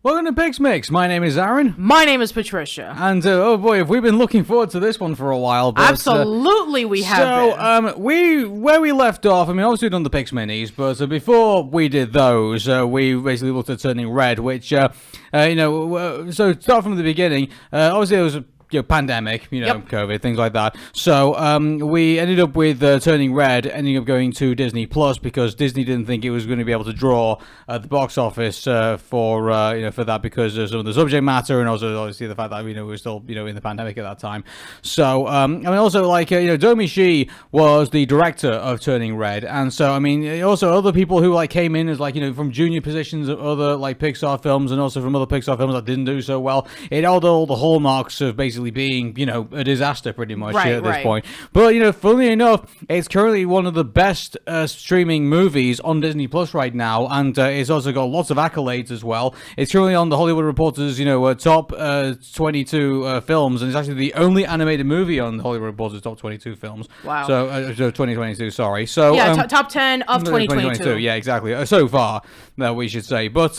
Welcome to PixMix. My name is Aaron. My name is Patricia. And oh boy, have we been looking forward to this one for a while. But, Absolutely we have been. Where we left off, I mean, obviously we've done the Pix Minis, but before we did those, we basically looked at Turning Red, which, so start from the beginning. Obviously it was pandemic, COVID, things like that. So we ended up with Turning Red, ending up going to Disney Plus because Disney didn't think it was going to be able to draw the box office for that because of some of the subject matter and also obviously the fact that we were still in the pandemic at that time. So also Domi Shi was the director of Turning Red, and so also other people who came in as from junior positions of other Pixar films and also from other Pixar films that didn't do so well. It had all the hallmarks of basically being, a disaster pretty much at this point. But, funnily enough, it's currently one of the best streaming movies on Disney Plus right now, and it's also got lots of accolades as well. It's currently on the Hollywood Reporter's, top 22 films, and it's actually the only animated movie on the Hollywood Reporter's top 22 films. Wow. So, 2022, sorry. So yeah, top 10 of 2022. Yeah, exactly. So far, we should say. But,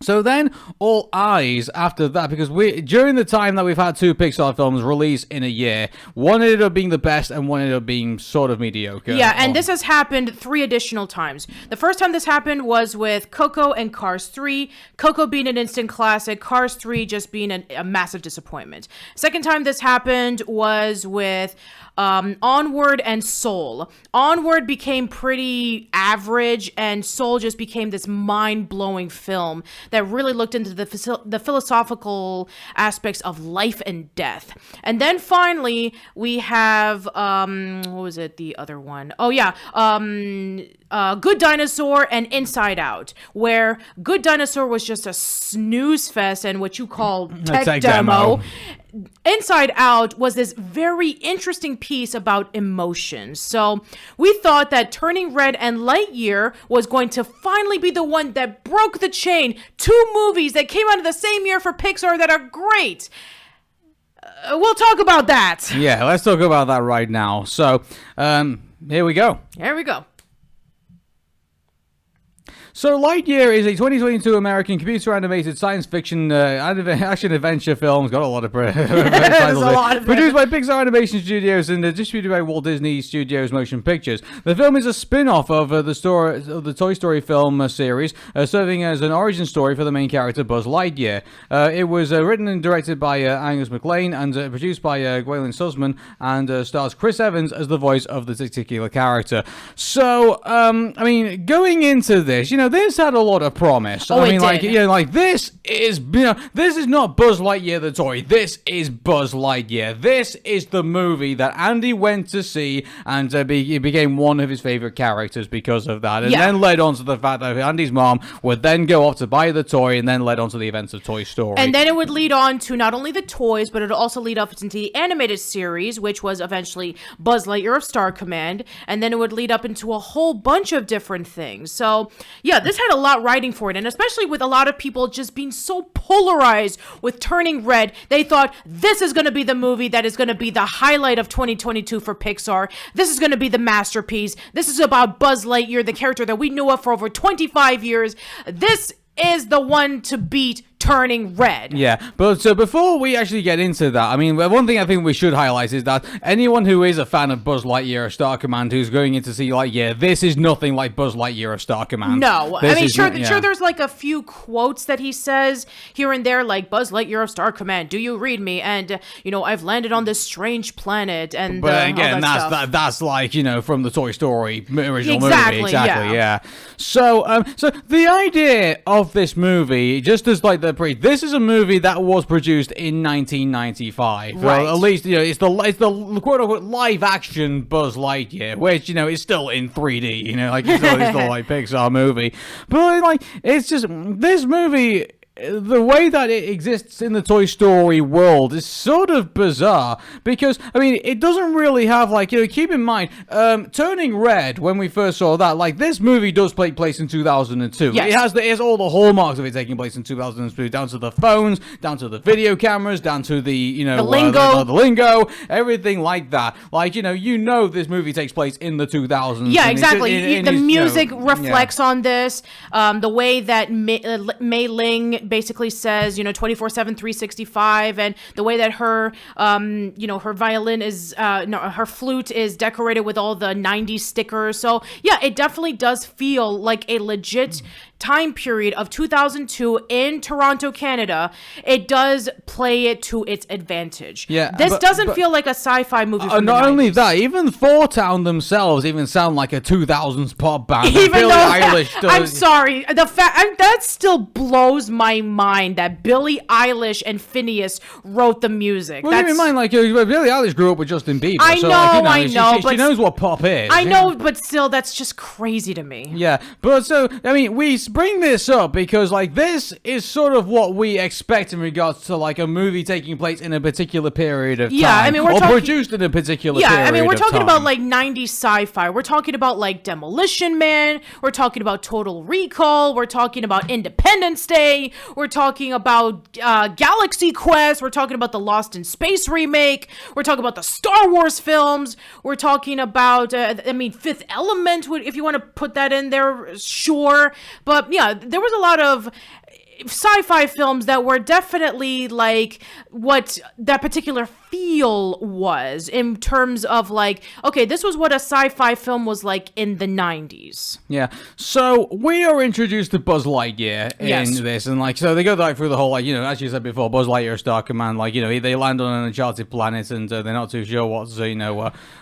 so then, all eyes after that, because during the time that we've had two Pixar films released in a year, one ended up being the best and one ended up being sort of mediocre. Yeah, and this has happened 3 additional times. The first time this happened was with Coco and Cars 3. Coco being an instant classic, Cars 3 just being a massive disappointment. Second time this happened was with Onward and Soul. Onward became pretty average, and Soul just became this mind-blowing film that really looked into the philosophical aspects of life and death. And then finally, we have, what was it, the other one? Oh, yeah, Good Dinosaur and Inside Out, where Good Dinosaur was just a snooze fest and what you call tech demo. Inside Out was this very interesting piece about emotions. So we thought that Turning Red and Lightyear was going to finally be the one that broke the chain. 2 movies that came out of the same year for Pixar that are great. We'll talk about that. Yeah, let's talk about that right now. So, here we go. Here we go. So, Lightyear is a 2022 American computer-animated science fiction action-adventure film. It's got a lot of titles. Produced by Pixar Animation Studios and distributed by Walt Disney Studios Motion Pictures. The film is a spin-off of the Toy Story film series, serving as an origin story for the main character, Buzz Lightyear. It was written and directed by Angus MacLean and produced by Gwaylin Sussman, and stars Chris Evans as the voice of the particular character. So, going into this, this had a lot of promise. Oh, this is, this is not Buzz Lightyear the toy. This is Buzz Lightyear. This is the movie that Andy went to see, and he became one of his favorite characters because of that. And then led on to the fact that Andy's mom would then go off to buy the toy, and then led on to the events of Toy Story. And then it would lead on to not only the toys, but it would also lead up into the animated series, which was eventually Buzz Lightyear of Star Command. And then it would lead up into a whole bunch of different things. So, yeah, this had a lot riding for it, and especially with a lot of people just being so polarized with Turning Red, they thought this is going to be the movie that is going to be the highlight of 2022 for Pixar. This is going to be the masterpiece. This is about Buzz Lightyear, the character that we knew of for over 25 years. This is the one to beat Turning Red. Yeah, but so before we actually get into that, one thing I think we should highlight is that anyone who is a fan of Buzz Lightyear of Star Command who's going in to see Lightyear, this is nothing like Buzz Lightyear of Star Command. No, sure there's a few quotes that he says here and there, like Buzz Lightyear of Star Command, do you read me? And, I've landed on this strange planet. And but again, that's from the Toy Story original movie. Exactly, yeah. So the idea of this movie, just as this is a movie that was produced in 1995. Right. Well, at least it's the quote unquote live action Buzz Lightyear, which is still in 3D. It's still Pixar movie, but it's just this movie. The way that it exists in the Toy Story world is sort of bizarre because, it doesn't really have, keep in mind, Turning Red, when we first saw that, this movie does take place in 2002. Yes. It has all the hallmarks of it taking place in 2002, down to the phones, down to the video cameras, down to the, the lingo. The lingo, everything like that. This movie takes place in the 2000s. Yeah, exactly. The music reflects on this. The way that Mei Ling basically says, 24/7, 365, and the way that her, her violin is, her flute is decorated with all the 90s stickers. So yeah, it definitely does feel like a legit time period of 2002 in Toronto, Canada. It does play it to its advantage. Yeah, this doesn't feel like a sci-fi movie from the not 90s. only that, even Four Town themselves even sound like a 2000s pop band. Even Billie though, Eilish does. I'm sorry, the fact that still blows my mind that Billie Eilish and Phineas wrote the music. Well, keep in mind, like, Billie Eilish grew up with Justin Bieber. I so, know, like, she knows what pop is. I know, but still, that's just crazy to me. Yeah, but so, I mean, we bring this up because, like, this is sort of what we expect in regards to, like, a movie taking place in a particular period of time. Yeah, I mean, we're talking... produced in a particular period of time. Yeah, I mean, we're talking about, like, 90s sci-fi. We're talking about, like, Demolition Man. We're talking about Total Recall. We're talking about Independence Day. We're talking about Galaxy Quest. We're talking about the Lost in Space remake. We're talking about the Star Wars films. We're talking about, Fifth Element, if you want to put that in there, sure. But, yeah, there was a lot of sci-fi films that were definitely like what that particular feel was in terms of like, okay, this was what a sci-fi film was like in the 90s. Yeah. So we are introduced to Buzz Lightyear in this, and like, so they go like through the whole, like, as you said before, Buzz Lightyear Star Command, like, they land on an uncharted planet, and they're not too sure what's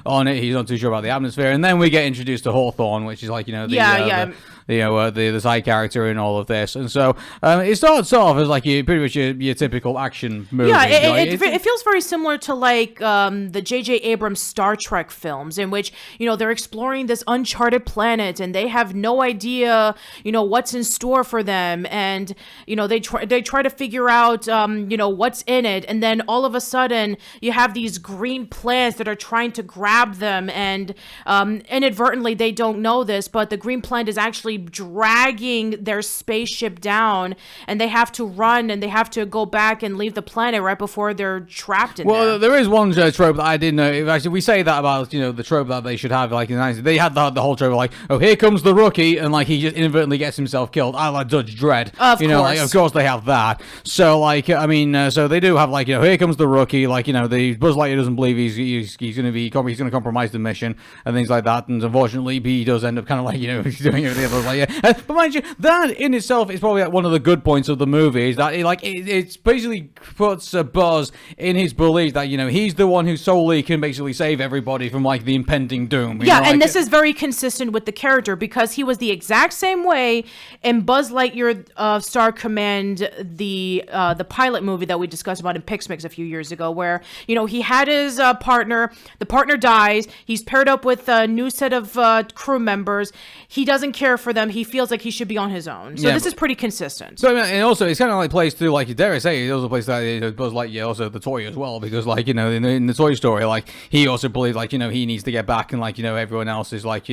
on it. He's not too sure about the atmosphere, and then we get introduced to Hawthorne, which is like, the side character in all of this, and so it starts off as like pretty much your typical action movie. Yeah, it feels very similar to like the J.J. Abrams Star Trek films, in which they're exploring this uncharted planet and they have no idea what's in store for them, and they try to figure out what's in it, and then all of a sudden you have these green plants that are trying to grab them, and inadvertently they don't know this, but the green plant is actually dragging their spaceship down, and they have to run and they have to go back and leave the planet right before they're trapped in there. Well, there is one trope that I didn't know. Actually, we say that about the trope that they should have, like in the 90s. They had the whole trope of like, oh, here comes the rookie, and like he just inadvertently gets himself killed. I like Judge Dredd. Of course. Like, of course they have that. So like, I mean, so they do have like, here comes the rookie. Like, the Buzz Lightyear doesn't believe he's going to compromise the mission and things like that. And unfortunately, he does end up kind of like he's doing everything. But mind you, that in itself is probably like one of the good points of the movie, is that it basically puts Buzz in his belief that he's the one who solely can basically save everybody from like the impending doom. And this is very consistent with the character, because he was the exact same way in Buzz Lightyear Star Command, the pilot movie that we discussed about in PixMix a few years ago, where he had his partner. The partner dies. He's paired up with a new set of crew members. He doesn't care for them. He feels like he should be on his own. So this is pretty consistent. So and also it's kind of like plays to, like, dare I say, it also plays to Buzz Lightyear, also the toy as well, because like in the Toy Story, like he also believes like he needs to get back, and like everyone else is like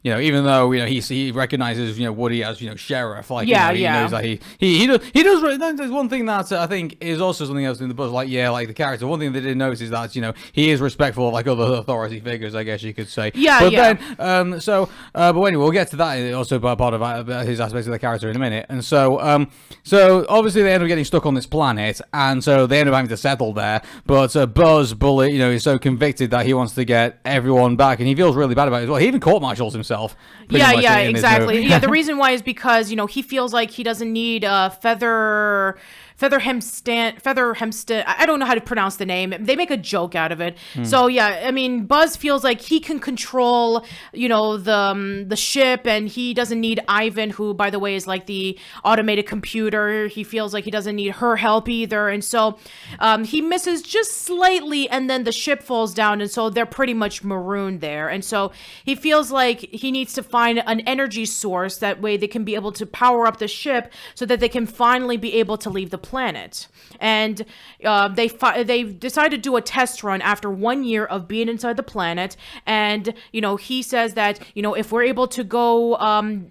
even though he recognizes Woody as sheriff, like he knows that he does. There's one thing that I think is also something else in the Buzz Lightyear, like the character. One thing they didn't notice is that he is respectful of like other authority figures, I guess you could say. But anyway, we'll get to that also part of his aspects of the character in a minute. And so obviously they end up getting stuck on this planet, and so they end up having to settle there. But Buzz Bullet, is so convicted that he wants to get everyone back, and he feels really bad about it as well. He even court-martials himself. Exactly. The reason why is because he feels like he doesn't need Feather Hempstead. I don't know how to pronounce the name. They make a joke out of it. So I mean, Buzz feels like he can control, the ship, and he doesn't need Ivan, who, by the way, is like the automated computer. He feels like he doesn't need her help either, and so he misses just slightly, and then the ship falls down, and so they're pretty much marooned there. And so he feels like he needs to find an energy source, that way they can be able to power up the ship so that they can finally be able to leave the planet. And they decide to do a test run after 1 year of being inside the planet, and he says that if we're able to go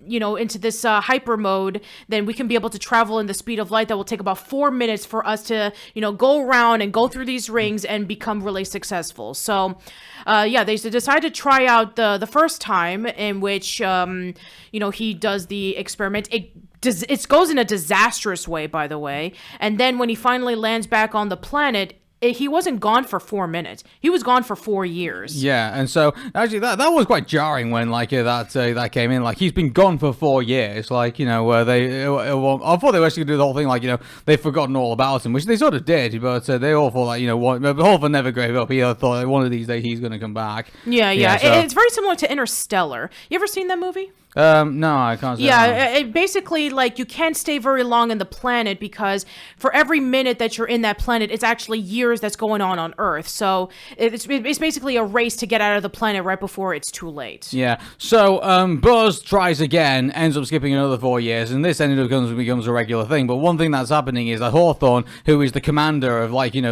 into this hyper mode, then we can be able to travel in the speed of light. That will take about 4 minutes for us to go around and go through these rings and become really successful. So they decide to try out the first time, in which he does the experiment. It it goes in a disastrous way, by the way. And then when he finally lands back on the planet, he wasn't gone for 4 minutes. He was gone for 4 years. Yeah, and so actually that was quite jarring when that came in. Like, he's been gone for 4 years. Like, I thought they were actually gonna do the whole thing. Like, they've forgotten all about him, which they sort of did. But they all thought like, Hawthorne never gave up. He thought one of these days he's gonna come back. Yeah. So. It's very similar to Interstellar. You ever seen that movie? No, I can't say. Yeah, it basically, like, you can't stay very long in the planet because for every minute that you're in that planet, it's actually years that's going on Earth. So it's basically a race to get out of the planet right before it's too late. Yeah. So Buzz tries again, ends up skipping another 4 years, and this ended up becomes a regular thing. But one thing that's happening is that Hawthorne, who is the commander of the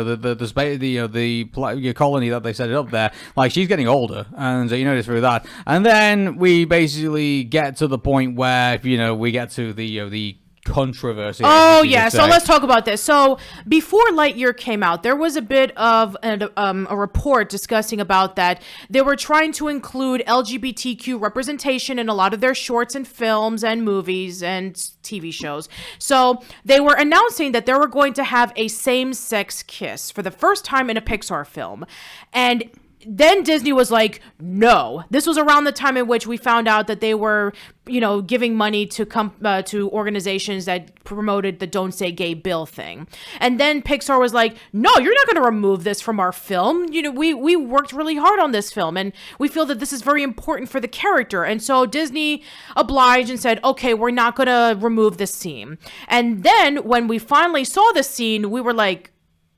colony that they set it up there, like, she's getting older, and you notice through that. And then we basically get to the point where we get to the controversy. Oh yeah, so let's talk about this. So before Lightyear came out, there was a bit of a report discussing about that they were trying to include LGBTQ representation in a lot of their shorts and films and movies and TV shows. So they were announcing that they were going to have a same-sex kiss for the first time in a Pixar film, and then Disney was like, no. This was around the time in which we found out that they were, giving money to organizations that promoted the Don't Say Gay bill thing. And then Pixar was like, no, you're not going to remove this from our film. We worked really hard on this film, and we feel that this is very important for the character. And so Disney obliged and said, okay, we're not going to remove this scene. And then when we finally saw the scene, we were like,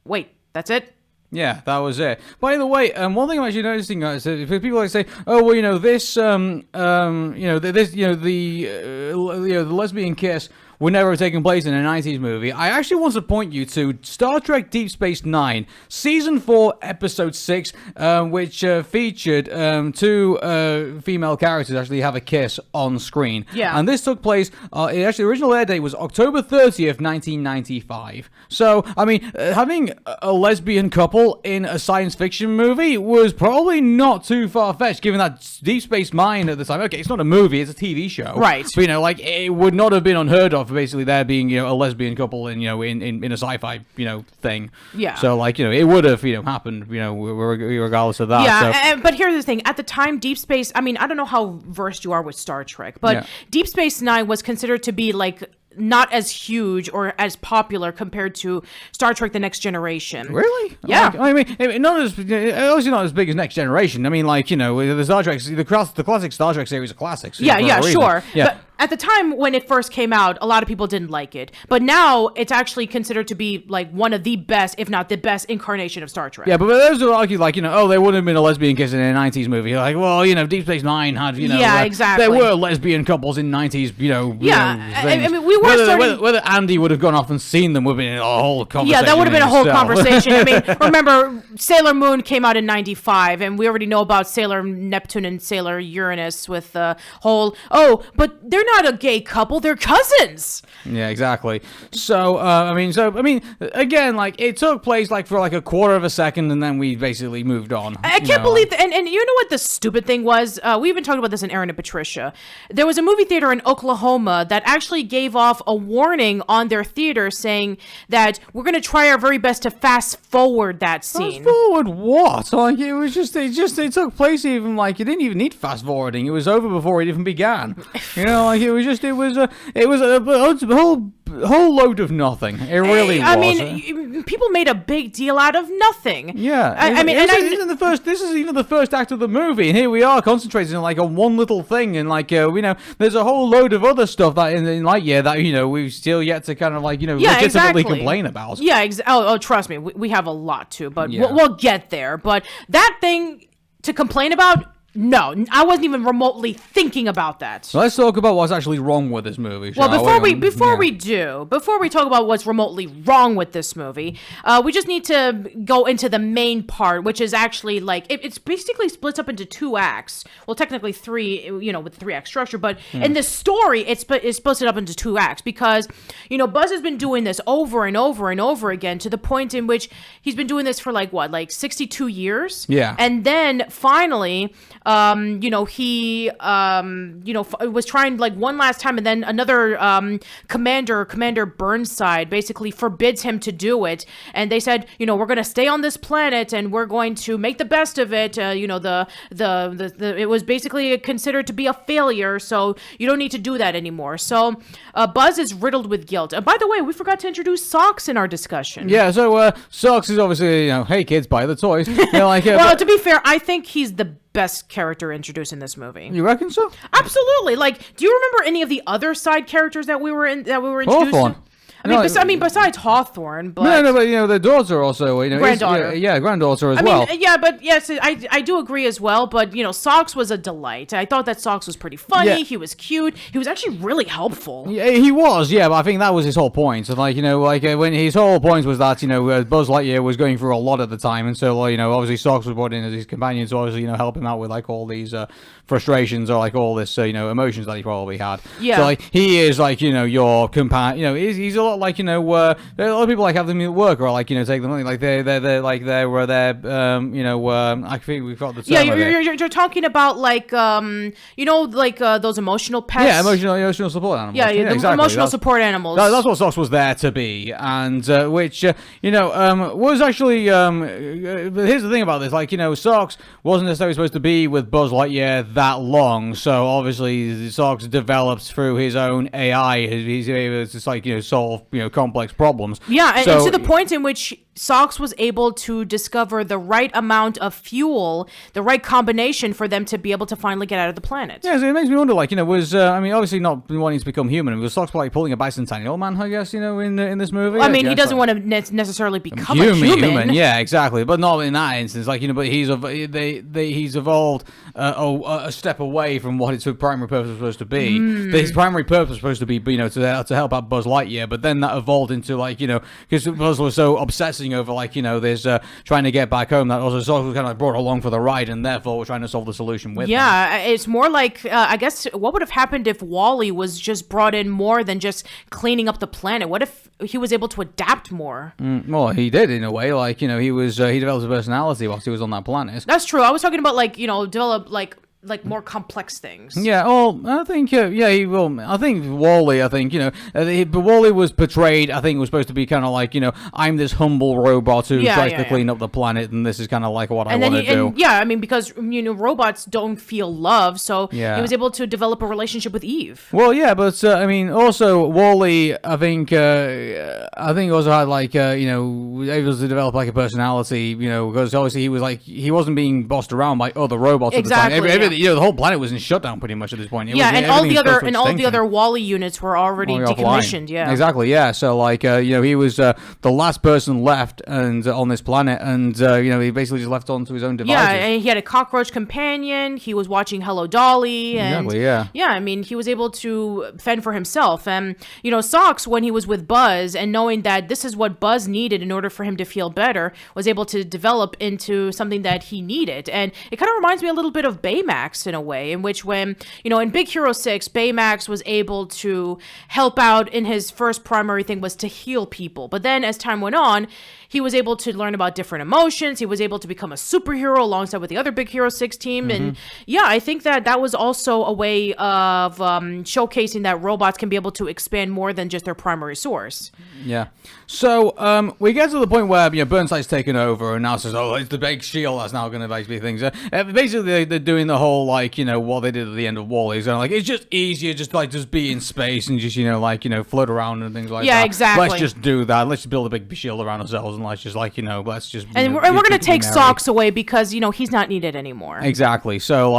wait, that's it? Yeah, that was it. By the way, one thing I'm actually noticing, guys, is that people like say, "Oh, well, this, the lesbian kiss would never have taken place in a 90s movie." I actually want to point you to Star Trek Deep Space Nine, Season 4, Episode 6, which featured two female characters actually have a kiss on screen. Yeah. And this took place, the original air date was October 30th, 1995. So, I mean, having a lesbian couple in a science fiction movie was probably not too far-fetched, given that Deep Space Nine at the time, okay, it's not a movie, it's a TV show. Right. But, it would not have been unheard of basically there being a lesbian couple in in a sci-fi thing. Yeah. So it would have happened regardless of that. Yeah. But here's the thing: at the time, Deep Space. I mean, I don't know how versed you are with Star Trek, but Deep Space Nine was considered to be not as huge or as popular compared to Star Trek: The Next Generation. Really? Yeah. Obviously not as big as Next Generation. I mean, the Star Trek, the classic Star Trek series are classics. Yeah, sure. Yeah. But at the time when it first came out, a lot of people didn't like it. But now it's actually considered to be one of the best, if not the best, incarnation of Star Trek. Yeah, but those who argue they wouldn't have been a lesbian kiss in a 90s movie. Like, well, Deep Space Nine had, exactly. There were lesbian couples in 90s, I mean, we were whether Andy would have gone off and seen them would have been a whole conversation. Yeah, that would have been a whole conversation. I mean, remember, Sailor Moon came out in 95, and we already know about Sailor Neptune and Sailor Uranus with the whole, but they're not a gay couple, they're cousins. Yeah, exactly. So, again, it took place, for a quarter of a second, and then we basically moved on. I can't believe that. And you know what the stupid thing was? We even talked about this in Arun and Patricia. There was a movie theater in Oklahoma that actually gave off a warning on their theater saying that we're going to try our very best to fast forward that scene. Fast forward what? It was it took place even, you didn't even need fast forwarding. It was over before it even began. It was a whole load of nothing. It really was. I mean, people made a big deal out of nothing. Yeah. This is even the first act of the movie, and here we are concentrating on one little thing, and there's a whole load of other stuff that in Lightyear that we've still yet to kind of legitimately complain about. Yeah. Trust me, we have a lot to, but we'll get there. But that thing to complain about. No, I wasn't even remotely thinking about that. So let's talk about what's actually wrong with this movie. Well, before we talk about what's remotely wrong with this movie, we just need to go into the main part, which is actually it's basically splits up into 2 acts. Well, technically 3, with the 3-act structure, but in this story, it splits it up into 2 acts because Buzz has been doing this over and over and over again to the point in which he's been doing this for 62 years. Yeah, and then finally. he was trying like one last time, and then another Commander Burnside basically forbids him to do it, and they said, we're going to stay on this planet and we're going to make the best of it. It was basically considered to be a failure, so you don't need to do that anymore. So Buzz is riddled with guilt. By the way, we forgot to introduce Socks in our discussion. Yeah, so Socks is obviously, hey kids, buy the toys. Well, to be fair, I think he's the best character introduced in this movie. You reckon so? Absolutely. Like, do you remember any of the other side characters that we were introduced Hawthorne. to? Besides Hawthorne, but but the daughter also, granddaughter, granddaughter as well. But yes, I do agree as well. But Socks was a delight. I thought that Socks was pretty funny. Yeah. He was cute. He was actually really helpful. Yeah, he was. Yeah, but I think that was his whole point. So when his whole point was that Buzz Lightyear was going through a lot at the time, and so obviously Socks was brought in as his companion to obviously help him out with all these frustrations or all this emotions that he probably had. Yeah. So he is your companion. He's a lot like a lot of people have them at work or take them I think we've got the term. Yeah, you're talking about those emotional pets. Yeah, emotional support animals. Yeah, exactly. Emotional support animals. That's what Socks was there to be, and which was actually. But here's the thing about this: Socks wasn't necessarily supposed to be with Buzz Lightyear that long, so obviously Socks develops through his own AI. He's able to solve complex problems. Yeah, and to the point in which Socks was able to discover the right amount of fuel, the right combination for them to be able to finally get out of the planet. Yeah, so it makes me wonder, was obviously not wanting to become human. Was Socks pulling a bicentennial man, I guess, in this movie? I mean, he doesn't want to necessarily become a human. Yeah, exactly, but not in that instance. But he's evolved a step away from what its primary purpose was supposed to be. His primary purpose was supposed to be, to help out Buzz Lightyear, but then that evolved into because Buzz was so obsessing over this trying to get back home that also Socks was kind of brought along for the ride, and therefore we're trying to solve the solution with him. It's more like I guess what would have happened if Wally was just brought in more than just cleaning up the planet? What if he was able to adapt more? Well, he did in a way. He developed a personality whilst he was on that planet. That's true. I was talking about develop more complex things. Yeah, well, I think, he will. I think Wally, but Wally was portrayed, I think it was supposed to be kind of I'm this humble robot who tries to clean up the planet, and this is kind of what I want to do. Because, robots don't feel love, so he was able to develop a relationship with Eve. Well, yeah, but, also, Wally, I think also had, able to develop, a personality, because obviously he wasn't being bossed around by other robots at the time. The whole planet was in shutdown pretty much at this point. And all the other Wally units were already decommissioned. Yeah, exactly. Yeah, so he was the last person left and on this planet, and he basically just left on to his own devices. Yeah, and he had a cockroach companion. He was watching Hello Dolly. And, exactly. Yeah. Yeah, he was able to fend for himself. And Socks, when he was with Buzz and knowing that this is what Buzz needed in order for him to feel better, was able to develop into something that he needed. And it kind of reminds me a little bit of Baymax in a way, in which when, in Big Hero 6, Baymax was able to help out in his first primary thing was to heal people. But then as time went on, he was able to learn about different emotions. He was able to become a superhero alongside with the other Big Hero 6 team. And I think that was also a way of showcasing that robots can be able to expand more than just their primary source. Yeah. So we get to the point where Burnside's taken over and now says, "Oh, it's the big shield that's now going to basically things." Basically, they're doing the whole what they did at the end of Wall-E. So it's just easier, just be in space and just float around and things like that. Yeah, exactly. Let's just do that. Let's just build a big shield around ourselves and let's just let's just. And we're going to take Socks away because he's not needed anymore. Exactly. So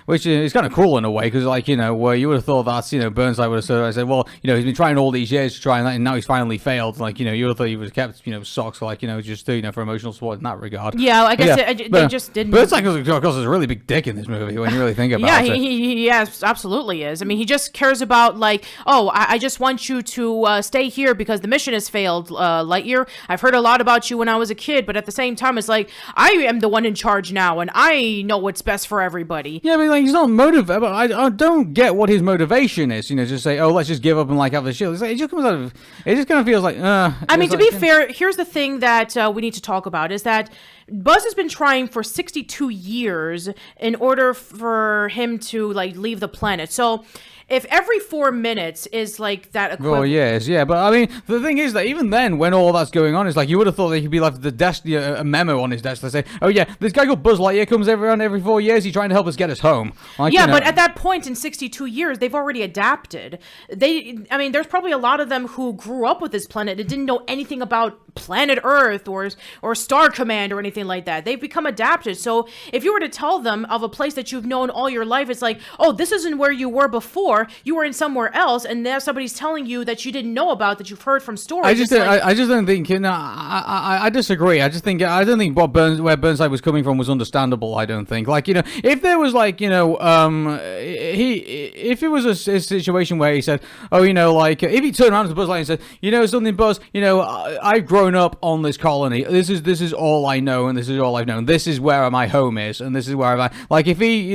which is kind of cruel in a way because where you would have thought that Burnside would have said, well, he's been trying all these years to try that and now he's finally failed. You would have thought he would have kept Socks just for emotional support in that regard. Yeah, I guess they just didn't. Burnside course is a really big dick in this movie when you really think about it. He absolutely is. He just cares about I just want you to stay here because the mission has failed, Lightyear. I've heard a lot about you when I was a kid, but at the same time, it's I am the one in charge now, and I know what's best for everybody. Yeah, he's not motivated. I don't get what his motivation is. Just say, oh, let's just give up and have the shield. It just comes out of. It just kind of feels like. To be fair, here's the thing that we need to talk about is that Buzz has been trying for 62 years in order for him to like leave the planet. So if every 4 minutes is like that equivalent. Oh, yes, yeah. But I mean, the thing is that even then, when all that's going on, it's like you would have thought they could be left the desk, a memo on his desk to say, oh, yeah, this guy called Buzz Lightyear comes around every 4 years. He's trying to help us get us home. Like, yeah, but at that point in 62 years, they've already adapted. There's probably a lot of them who grew up with this planet and didn't know anything about planet Earth or Star Command or anything like that. They've become adapted. So if you were to tell them of a place that you've known all your life, it's like, oh, this isn't where you were before. You were in somewhere else, and now somebody's telling you that you didn't know about, that you've heard from stories. I just don't think. No, I disagree. I don't think where Burnside was coming from was understandable. I don't think. Like, if there was like, if it was a situation where he said, oh, if he turned around to Buzz Lightyear and said, something, Buzz, I've grown up on this colony. This is all I know, and this is all I've known. This is where my home is, and this is where I'm. Like, if he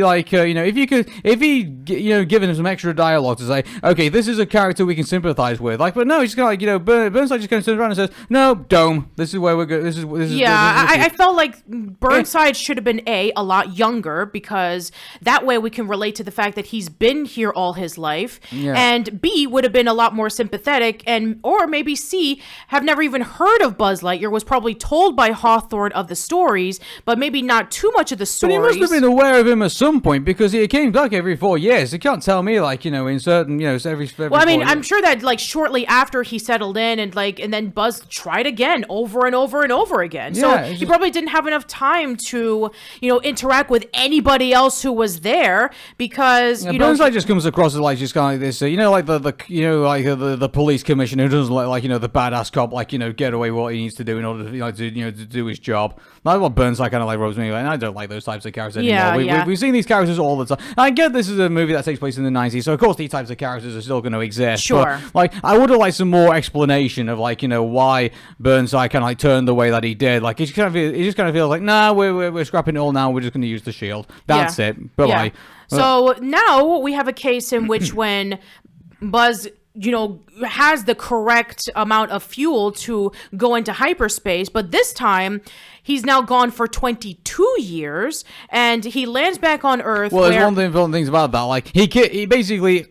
given him some extra dialogue to say, okay, this is a character we can sympathize with. Like, but no, he's kind of like, Burnside just kind of turns around and says, no, Dome, this is where we're going. This is. Yeah, I felt like Burnside should have been a lot younger, because that way we can relate to the fact that he's been here all his life, and B would have been a lot more sympathetic, or maybe C, have never even heard of Buzz Lightyear, was probably told by Hawthorne of the stories, but maybe not too much of the stories. But he must have been aware of him at some point, because he came back every 4 years. You can't tell me, like, in certain, every well, I mean, I'm sure that, like, shortly after he settled in, and then Buzz tried again, over and over and over again. So he probably didn't have enough time to, interact with anybody else who was there, because, Burnside just comes across as, like, just kind of like this, like the police commissioner who doesn't like, the badass cop, like, get away with what he needs to do in order to, to do his job. That's what Burnside kind of like rubs me away, and I don't like those types of characters anymore. We've seen these characters all the time. I get this is a movie that takes place in the 90s, so of course these types of characters are still going to exist. Sure. But, like, I would have liked some more explanation of, like, why Burnside kind of like turned the way that he did. Like, he just kind of feels like, nah, we're scrapping it all now. We're just going to use the shield. That's it. Bye bye. So now we have a case in which when Buzz has the correct amount of fuel to go into hyperspace, but this time he's now gone for 22 years, and he lands back on Earth. Well, there's one of the important things about that. Like, he basically.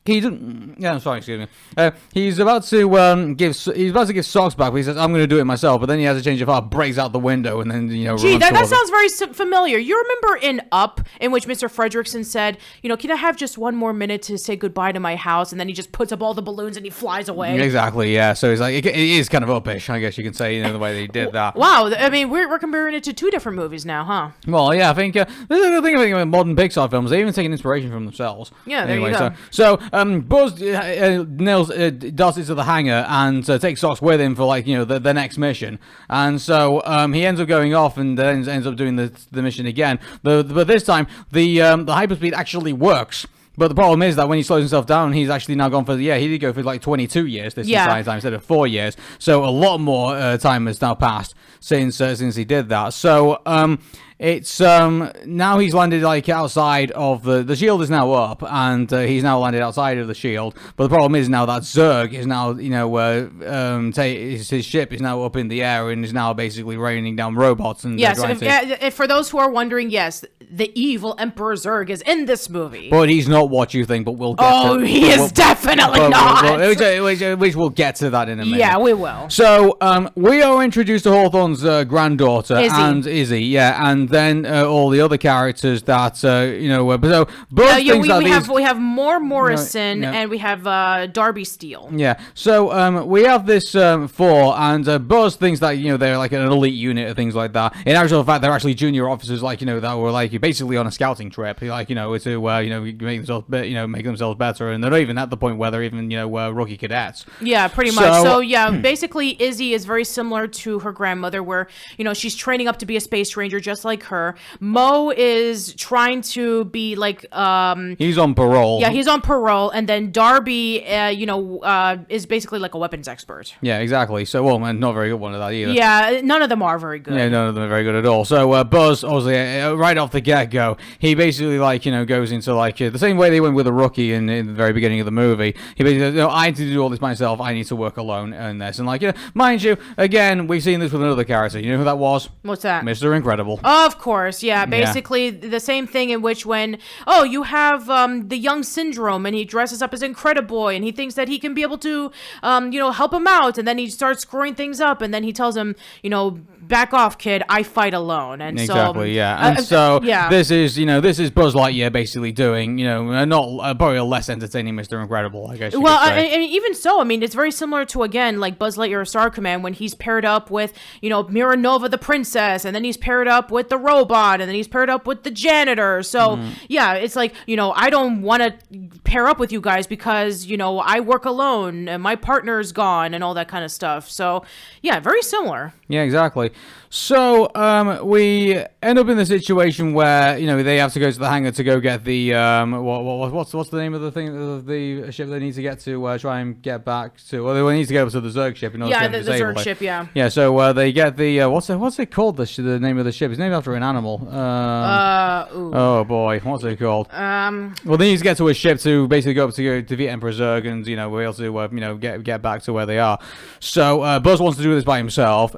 He didn't. Yeah, sorry, excuse me. He's about to give socks back, but he says, "I'm going to do it myself." But then he has a change of heart, breaks out the window, and then Gee, that sounds very familiar. You remember in Up, in which Mr. Fredricksen said, "Can I have just one more minute to say goodbye to my house?" And then he just puts up all the balloons and he flies away. Exactly. Yeah. So he's like, it is kind of uppish, I guess you can say, the way that he did that. Wow. I mean, we're comparing it to two different movies now, huh? Well, yeah. I think this is the thing about modern Pixar films. They even take inspiration from themselves. Yeah. There you go. So Buzz darts into the hangar and takes socks with him for, like, the next mission, and so he ends up going off and then ends up doing the mission again. But this time the hyperspeed actually works. But the problem is that when he slows himself down, he's actually now gone for he did go for like 22 years this entire time instead of 4 years. So a lot more time has now passed since he did that. So it's now he's landed like outside of the shield is now up, and he's now landed outside of the shield. But the problem is now that Zurg is now his ship is now up in the air and is now basically raining down robots. And if for those who are wondering, yes, the evil Emperor Zurg is in this movie. But he's not what you think. But we'll get. Oh, he is definitely not. Which we'll get to that in a minute. Yeah, we will. So we are introduced to Hawthorne's granddaughter, Izzy. and Izzy, and then all the other characters that So both things we have more Morrison and we have Darby Steele. Yeah. So we have this four, and Buzz thinks that they're like an elite unit or things like that. In actual fact, they're actually junior officers, like that were like basically on a scouting trip, like to make themselves better, and they're not even at the point where they're even rookie cadets. Yeah, pretty much. So basically Izzy is very similar to her grandmother, where she's training up to be a space ranger, just like like her. Mo is trying to be like he's on parole. Yeah, he's on parole, and then Darby, is basically like a weapons expert. Yeah, exactly. So, well, man, not very good one at that either. Yeah, none of them are very good. Yeah, none of them are very good at all. So, Buzz, obviously, right off the get-go, he basically, like, goes into, like, the same way they went with a rookie in the very beginning of the movie. He basically says, I need to do all this myself. I need to work alone in this. And, like, mind you, again, we've seen this with another character. You know who that was? What's that? Mr. Incredible. Of course, yeah. Basically, the same thing in which when, you have the young syndrome, and he dresses up as Incrediboy, and he thinks that he can be able to, help him out, and then he starts screwing things up, and then he tells him, back off, kid. I fight alone. And exactly, so, yeah. And this is Buzz Lightyear basically doing, not probably a less entertaining Mr. Incredible, I guess. Well, and even so, I mean, it's very similar to, again, like Buzz Lightyear Star Command, when he's paired up with, Mira Nova the princess, and then he's paired up with the robot, and then he's paired up with the janitor. So, yeah, it's like, I don't want to pair up with you guys because, I work alone, and my partner's gone, and all that kind of stuff. So, yeah, very similar. Yeah, exactly. So, we end up in the situation where, they have to go to the hangar to go get the, what's the name of the thing, of the ship they need to get to try and get back to, well, they need to go to the Zurg ship in order to the Zurg ship, yeah. Yeah, so they get the, what's it called, the name of the ship? It's named after an animal. Oh boy, what's it called? Well, they need to get to a ship to basically go up to defeat Emperor Zurg and, be able to, get back to where they are. So, Buzz wants to do this by himself.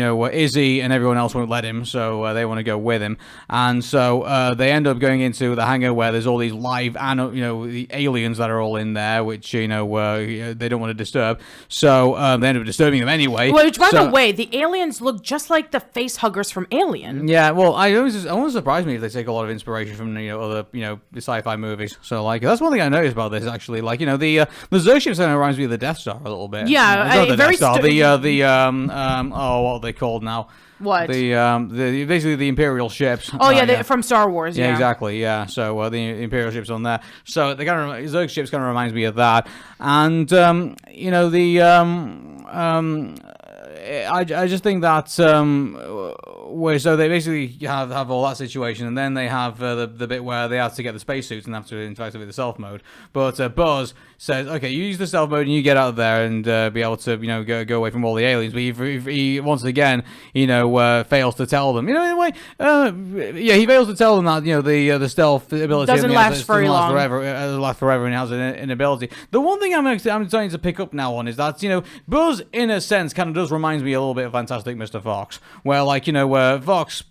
Izzy and everyone else won't let him, so they want to go with him. And so they end up going into the hangar where there's all these live, the aliens that are all in there, which, they don't want to disturb. So they end up disturbing them anyway. Which, by the way, the aliens look just like the face huggers from Alien. Yeah, well, it always surprise me if they take a lot of inspiration from, other, sci-fi movies. So, like, that's one thing I noticed about this, actually. Like, the Zurg ship kind of reminds me of the Death Star a little bit. Yeah, the Death Star. What are they called now? What? The basically the Imperial ships. Oh yeah, from Star Wars. Yeah, exactly. Yeah, so the Imperial ships on there. So the kind of Zurg ships kind of reminds me of that, and I just think that so they basically have all that situation, and then they have the bit where they have to get the spacesuits and have to interact with the stealth mode. But Buzz says, "Okay, you use the stealth mode and you get out there and be able to go away from all the aliens." But he once again fails to tell them. In a way, he fails to tell them that the stealth ability doesn't last very long. Last forever, and has an ability. The one thing I'm starting to pick up now on is that Buzz in a sense kind of does remind me a little bit of Fantastic Mr. Fox, where where Fox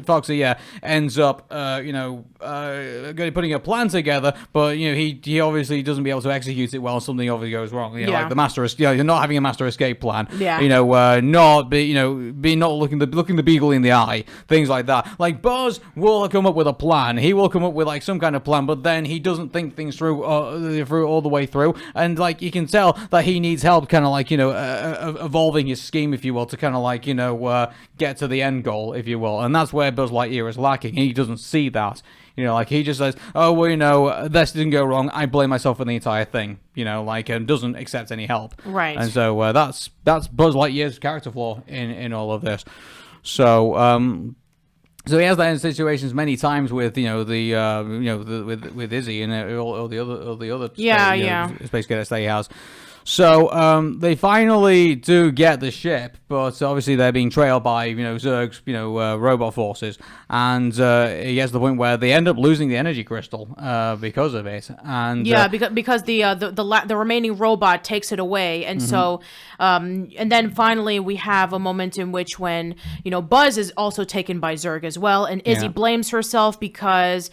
Foxy ends up putting a plan together, but he obviously doesn't be able to execute it well. Something obviously goes wrong. Like the master, you're not having a master escape plan. Yeah. Not looking the beagle in the eye. Things like that. Like Buzz will come up with a plan. He will come up with like some kind of plan, but then he doesn't think things through all the way through, and like you can tell that he needs help, kind of like evolving his scheme, if you will, to kind of like get to the end goal, if you will, and that's where Buzz Lightyear is lacking. He doesn't see that. Like he just says, "Oh, well, this didn't go wrong. I blame myself for the entire thing." And doesn't accept any help. Right. And so that's Buzz Lightyear's character flaw in all of this. So so he has that in situations many times with with Izzy and all the other space cadets that he has. So they finally do get the ship, but obviously they're being trailed by Zurg's robot forces, and it gets to the point where they end up losing the energy crystal because of it. And because the remaining robot takes it away, and so and then finally we have a moment in which when Buzz is also taken by Zurg as well, and Izzy blames herself because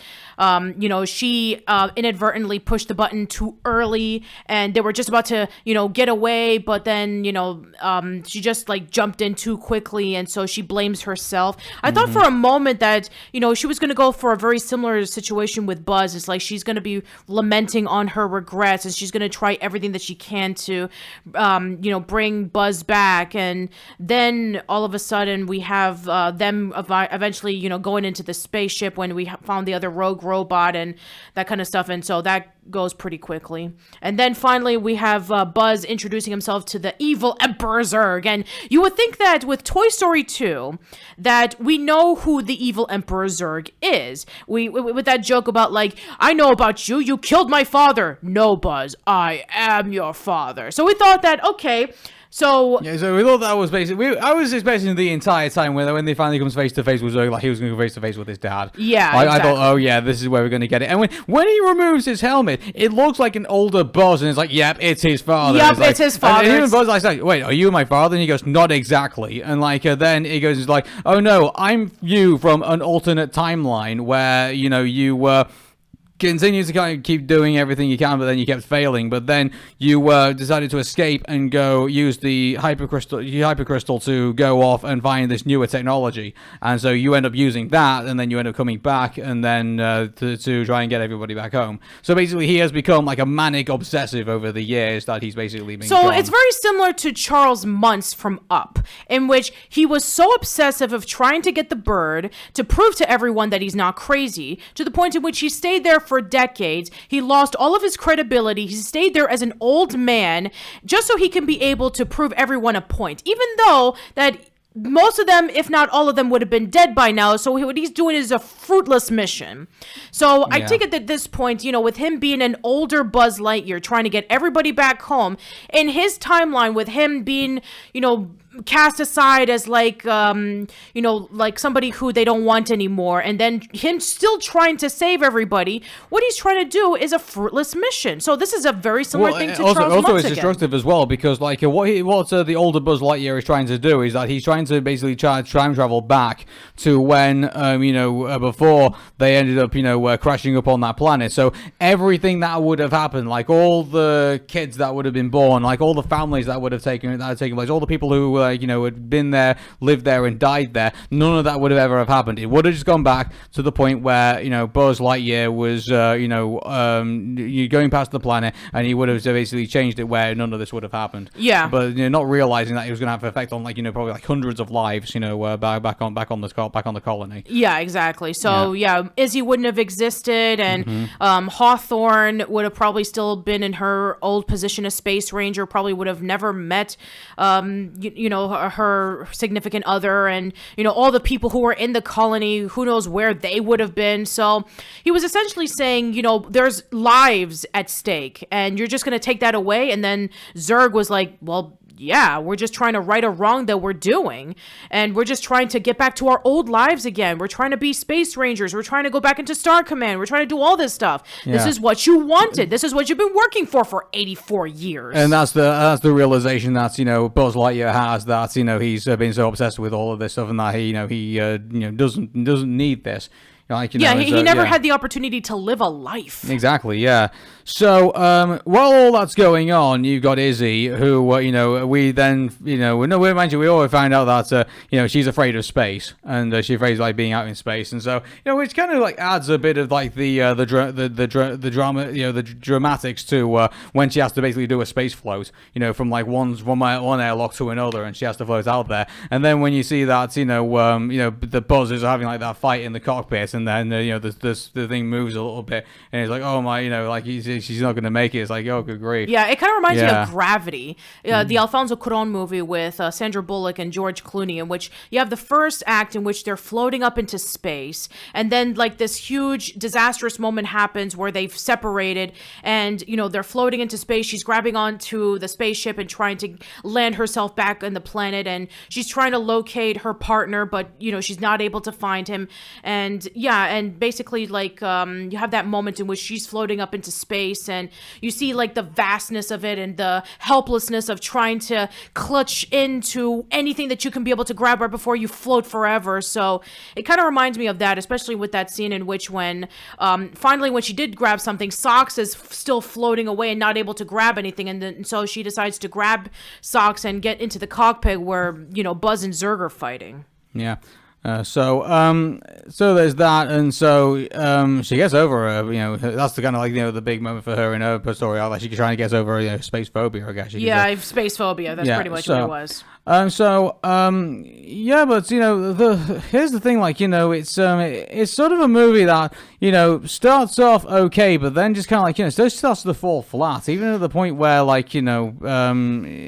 she inadvertently pushed the button too early, and they were just about to get away, but then she just like jumped in too quickly, and so she blames herself. I thought for a moment that she was going to go for a very similar situation with Buzz. It's like she's going to be lamenting on her regrets, and she's going to try everything that she can to bring Buzz back. And then all of a sudden we have them eventually going into the spaceship when we found the other rogue robot and that kind of stuff, and so that goes pretty quickly. And then finally we have Buzz introducing himself to the Evil Emperor Zurg. And you would think that with Toy Story 2, that we know who the Evil Emperor Zurg is. With that joke about, like, I know about you. You killed my father. No, Buzz, I am your father. So we thought that, okay, so we thought that was basically. I was expecting the entire time when they finally comes face to face with Zurg, like he was going to go face to face with his dad. Yeah, I thought, oh yeah, this is where we're going to get it. And when he removes his helmet, it looks like an older Buzz, and it's like, yep, it's his father. Yep, it's his father. And even Buzz like, wait, are you my father? And he goes, not exactly. And like then he goes, like, oh no, I'm you from an alternate timeline where you continue to kind of keep doing everything you can, but then you kept failing. But then you decided to escape and go use the hypercrystal to go off and find this newer technology. And so you end up using that, and then you end up coming back, and then to try and get everybody back home. So basically, he has become like a manic obsessive over the years that he's basically been. So it's very similar to Charles Muntz from Up, in which he was so obsessive of trying to get the bird to prove to everyone that he's not crazy, to the point in which he stayed there for decades. He lost all of his credibility. He stayed there as an old man just so he can be able to prove everyone a point, even though that most of them, if not all of them, would have been dead by now. So what he's doing is a fruitless mission. So I take it that at this point, with him being an older Buzz Lightyear, trying to get everybody back home, in his timeline with him being, cast aside as like somebody who they don't want anymore, and then him still trying to save everybody, what he's trying to do is a fruitless mission. So this is a very similar thing to Charles Muntz also it's again. destructive as well, because like what the older Buzz Lightyear is trying to do is that he's trying to basically time travel back to when before they ended up crashing up on that planet. So everything that would have happened, like all the kids that would have been born, like all the families that would have taken place, all the people who had been there, lived there, and died there, none of that would have ever have happened. It would have just gone back to the point where Buzz Lightyear was going past the planet, and he would have basically changed it where none of this would have happened. Yeah, but not realizing that it was going to have an effect on probably like hundreds of lives, back on the colony. Yeah, exactly. So Izzy wouldn't have existed, and Hawthorne would have probably still been in her old position as Space Ranger. Probably would have never met her significant other, and all the people who were in the colony, who knows where they would have been. So he was essentially saying, there's lives at stake, and you're just going to take that away. And then Zurg was like, well, yeah, we're just trying to right a wrong that we're doing, and we're just trying to get back to our old lives again. We're trying to be Space Rangers. We're trying to go back into Star Command. We're trying to do all this stuff. Yeah. This is what you wanted. This is what you've been working for 84 years. And that's the realization that Buzz Lightyear has, that he's been so obsessed with all of this stuff, and that he doesn't need this. He never had the opportunity to live a life. Exactly, yeah. So, while all that's going on, you've got Izzy, who, we then, we always find out that, she's afraid of space, and she's afraid of, like, being out in space, and so, which kind of, like, adds a bit of, like, the drama, the dramatics to, when she has to basically do a space float, from, like, one airlock to another, and she has to float out there, and then when you see that, the Buzzers are having, like, that fight in the cockpit, and then, the thing moves a little bit, and it's like, oh my, like, she's not going to make it. It's like, oh, good grief. Yeah, it kind of reminds me of Gravity, the Alfonso Cuarón movie with Sandra Bullock and George Clooney, in which you have the first act in which they're floating up into space, and then, like, this huge disastrous moment happens where they've separated, and, they're floating into space. She's grabbing onto the spaceship and trying to land herself back on the planet, and she's trying to locate her partner, but, she's not able to find him, and, and basically, like, you have that moment in which she's floating up into space, and you see, like, the vastness of it and the helplessness of trying to clutch into anything that you can be able to grab right before you float forever. So it kind of reminds me of that, especially with that scene in which when finally when she did grab something, Socks is still floating away and not able to grab anything, and then so she decides to grab Socks and get into the cockpit where Buzz and Zurg are fighting. Yeah. So there's that, and so she gets over that's the kind of, like, the big moment for her in her story, like she's trying to get over space phobia, I guess. Space phobia. That's pretty much what it was. Yeah, but here's the thing, it's sort of a movie that starts off okay, but then just kind of it starts to fall flat, even at the point where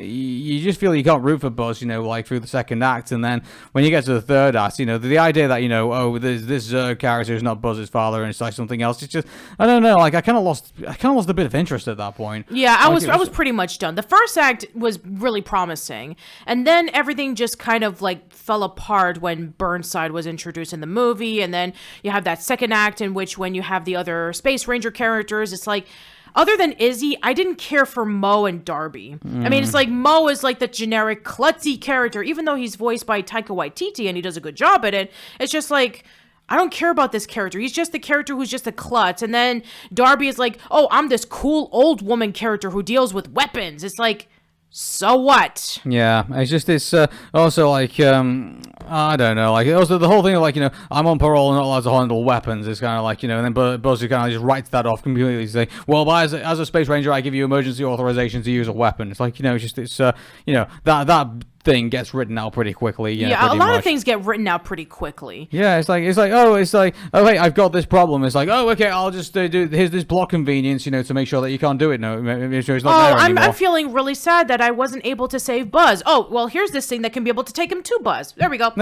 you just feel you can't root for Buzz, through the second act, and then when you get to the third act, the idea that this Zurg character is not Buzz's father and it's like something else. It's just I don't know, I kind of lost a bit of interest at that point. Yeah, I was pretty much done. The first act was really promising, and then everything just kind of fell apart when Burnside was introduced in the movie, and then you have that second act in which when you have the other Space Ranger characters, it's like, other than Izzy, I didn't care for Mo and Darby. I mean, it's like Mo is like the generic klutzy character, even though he's voiced by Taika Waititi and he does a good job at it. It's just like, I don't care about this character. He's just the character who's just a klutz. And then Darby is like, oh, I'm this cool old woman character who deals with weapons. It's like, so what? Yeah, it's also I don't know, also the whole thing of I'm on parole and not allowed to handle weapons is kind of and then Buzz kind of just writes that off completely, saying, well, as a Space Ranger, I give you emergency authorization to use a weapon. It's that thing gets written out pretty quickly. Yeah, a lot of things get written out pretty quickly. Yeah, it's like oh hey, I've got this problem. It's like, oh okay, I'll just do here's this block convenience, to make sure that you can't do it. No, make sure it's not there anymore. I'm feeling really sad that I wasn't able to save Buzz. Oh, well, here's this thing that can be able to take him to Buzz. There we go.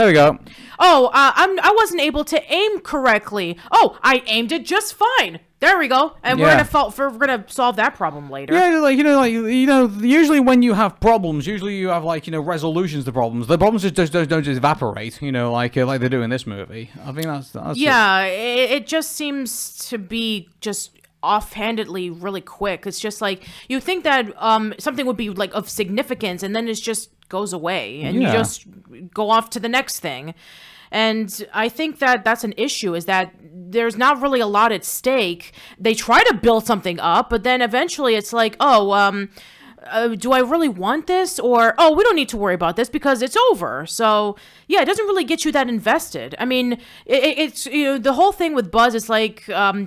Oh, I wasn't able to aim correctly. Oh, I aimed it just fine. There we go, and we're gonna solve that problem later. Yeah, usually when you have problems, you have resolutions to problems. The problems just don't just evaporate, like they do in this movie. I think that's yeah. It just seems to be just offhandedly really quick. It's just like you think that something would be of significance, and then it just goes away, and you just go off to the next thing. And I think that that's an issue, is that there's not really a lot at stake. They try to build something up, but then eventually it's like, do I really want this? Or, oh, we don't need to worry about this because it's over. So, yeah, it doesn't really get you that invested. I mean, it's the whole thing with Buzz is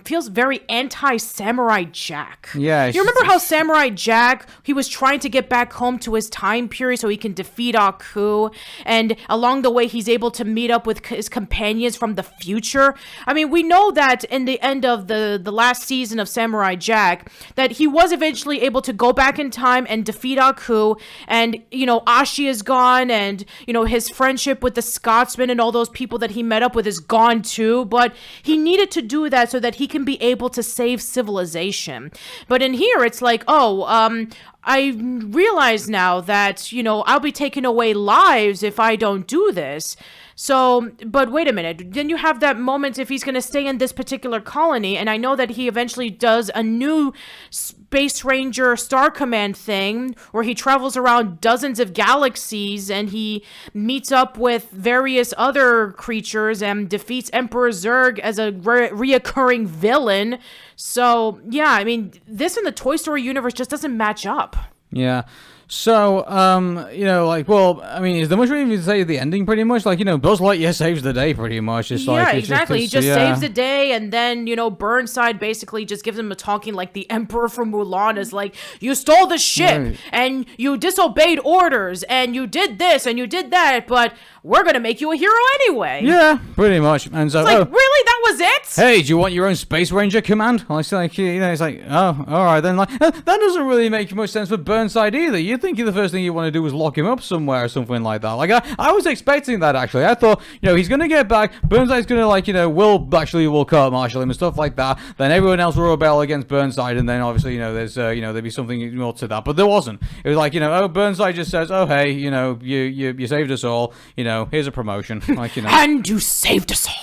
feels very anti-Samurai Jack. Yeah. You remember how Samurai Jack, he was trying to get back home to his time period so he can defeat Aku, and along the way he's able to meet up with his companions from the future? I mean, we know that in the end of the last season of Samurai Jack, that he was eventually able to go back in time and defeat Aku, and Ashi is gone, and his friendship with the Scotsman and all those people that he met up with is gone too, but he needed to do that so that he can be able to save civilization. But in here it's like, I realize now that, I'll be taking away lives if I don't do this. So, but wait a minute. Then you have that moment if he's going to stay in this particular colony, and I know that he eventually does a new Space Ranger Star Command thing where he travels around dozens of galaxies and he meets up with various other creatures and defeats Emperor Zurg as a reoccurring villain. So, yeah, I mean, this in the Toy Story universe just doesn't match up. Yeah. So, well, I mean, is there much really to say the ending, pretty much? Buzz Lightyear saves the day, pretty much. It's exactly. He just saves the day, and then, Burnside basically just gives him a talking like the Emperor from Mulan is like, you stole the ship, right, and you disobeyed orders, and you did this, and you did that, but we're gonna make you a hero anyway. Yeah, pretty much. And so, it's really? That was it? Hey, do you want your own Space Ranger command? It's like, oh, all right, then. That doesn't really make much sense for Burnside either. You'd think the first thing you want to do is lock him up somewhere or something like that. I was expecting that, actually. I thought, he's gonna get back, Burnside's gonna, we'll court-martial him and stuff like that. Then everyone else will rebel against Burnside, and then obviously, there'd be something more to that. But there wasn't. It was like, Burnside just says, oh, hey, you saved us all, here's a promotion. And you saved us all.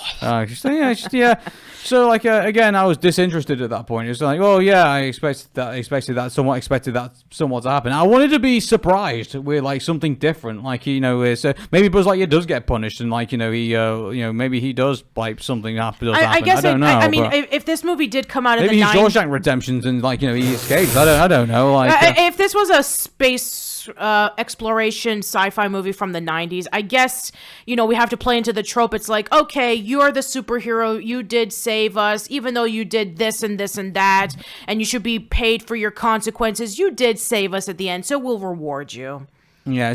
Yeah. So, again, I was disinterested at that point. It was like, oh, yeah, I expected that somewhat to happen. I wanted to be surprised with, something different. Maybe Buzz Lightyear does get punished, and, maybe he does, something happen. I guess, I don't know. I mean, if this movie did come out in the 90s... Maybe he's Shawshank Redemptions and, he escapes. I don't know. If this was a space exploration sci-fi movie from the 90s, I guess, we have to play into the trope. It's like, okay, you're the superhero, you did save us, even though you did this and this and that, and you should be paid for your consequences. You did save us at the end, so we'll reward you. Yeah,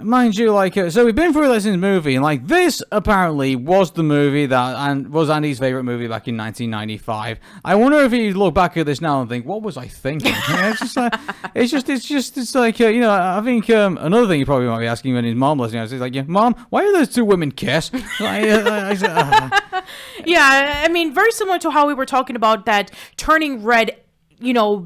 mind you, so we've been through this in the movie, and like this apparently was the movie that was Andy's favorite movie back in 1995. I wonder if you look back at this now and think, what was I thinking? Yeah, it's like I think another thing you probably might be asking when his mom listening is like, yeah, Mom, why are those two women kiss? Yeah, I mean, very similar to how we were talking about that Turning Red.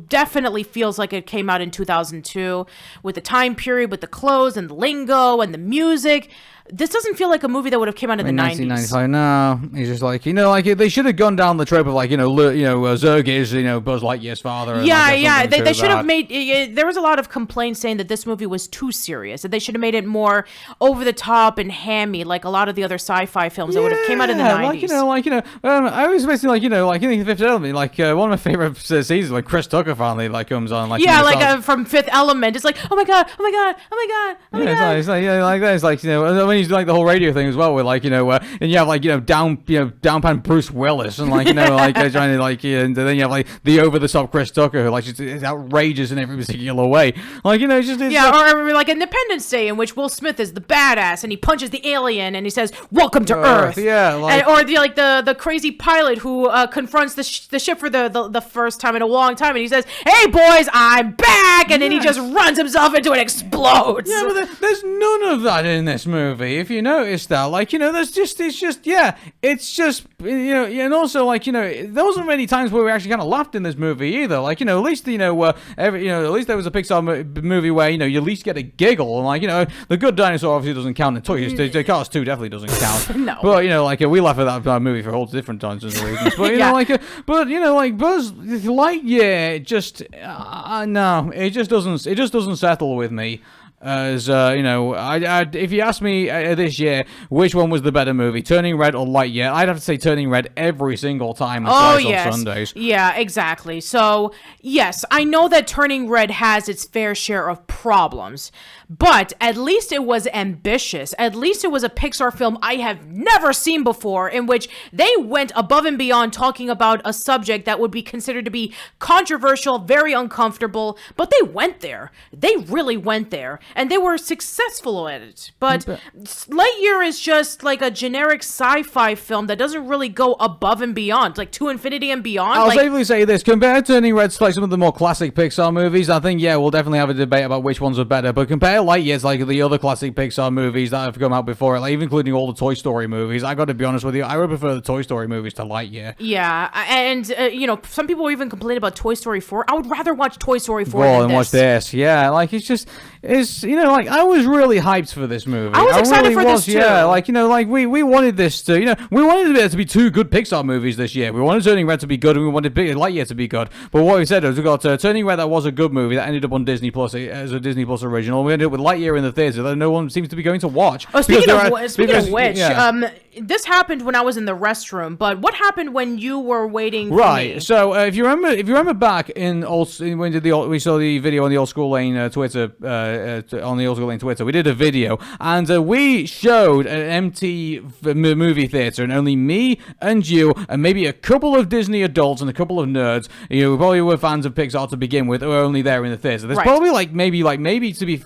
Definitely feels like it came out in 2002 with the time period, with the clothes and the lingo and the music. This doesn't feel like a movie that would have came out in the 90s. 1995, no. He's just like, they should have gone down the trope of Zurg is, Buzz Lightyear's father. Yeah. They should have made, there was a lot of complaints saying that this movie was too serious, that they should have made it more over the top and hammy, like a lot of the other sci-fi films that would have came out in the 90s. I was basically in the Fifth Element, one of my favorite seasons, like Chris Tucker finally comes on. From Fifth Element, it's like, oh my God. It's like when he's doing the whole radio thing as well, where and you have downpan Bruce Willis, and trying to and then you have the over the top Chris Tucker, who is outrageous in every particular way. Or like Independence Day, in which Will Smith is the badass and he punches the alien and he says, "Welcome to Earth." Yeah, or the crazy pilot who confronts the ship for the first time in a long time, and he says, "Hey boys, I'm back," and then he just runs himself into it and explodes. Yeah, but there's none of that in this movie. If you notice that, and also there wasn't many times where we actually kind of laughed in this movie either. At least at least there was a Pixar movie where you at least get a giggle, and The Good Dinosaur obviously doesn't count, and Cars 2 definitely doesn't count. No. But we laugh at that movie for all different kinds of reasons. But Buzz Lightyear it just doesn't settle with me. As if you ask me this year which one was the better movie, Turning Red or Lightyear, I'd have to say Turning Red every single time on Sundays. Yeah, exactly. So yes, I know that Turning Red has its fair share of problems, but at least it was ambitious. At least it was a Pixar film I have never seen before, in which they went above and beyond talking about a subject that would be considered to be controversial, very uncomfortable, but they went there. They really went there. And they were successful at it. But Lightyear is just like a generic sci-fi film that doesn't really go above and beyond, like To Infinity and Beyond. I'll safely say this. Compared to Turning Red to some of the more classic Pixar movies, I think, we'll definitely have a debate about which ones are better. But compare Lightyear to the other classic Pixar movies that have come out before it, even including all the Toy Story movies. I got to be honest with you, I would prefer the Toy Story movies to Lightyear. Yeah, and, some people even complain about Toy Story 4. I would rather watch Toy Story 4 than watch this. Yeah, I was really hyped for this movie. I was excited for this too. Yeah, we wanted this to, we wanted there to be two good Pixar movies this year. We wanted Turning Red to be good, and we wanted Lightyear to be good. But what we said was we got Turning Red, that was a good movie that ended up on Disney Plus as a Disney Plus original. We ended up with Lightyear in the theater that no one seems to be going to watch. Oh, speaking of which, this happened when I was in the restroom. But what happened when you were waiting for me? So if you remember back when we saw the video on the Old School Lane Twitter on the Old School Lane Twitter, we did a video and we showed an empty movie theater, and only me and you and maybe a couple of Disney adults and a couple of nerds, who probably were fans of Pixar to begin with, were only there in the theater. There's probably maybe to be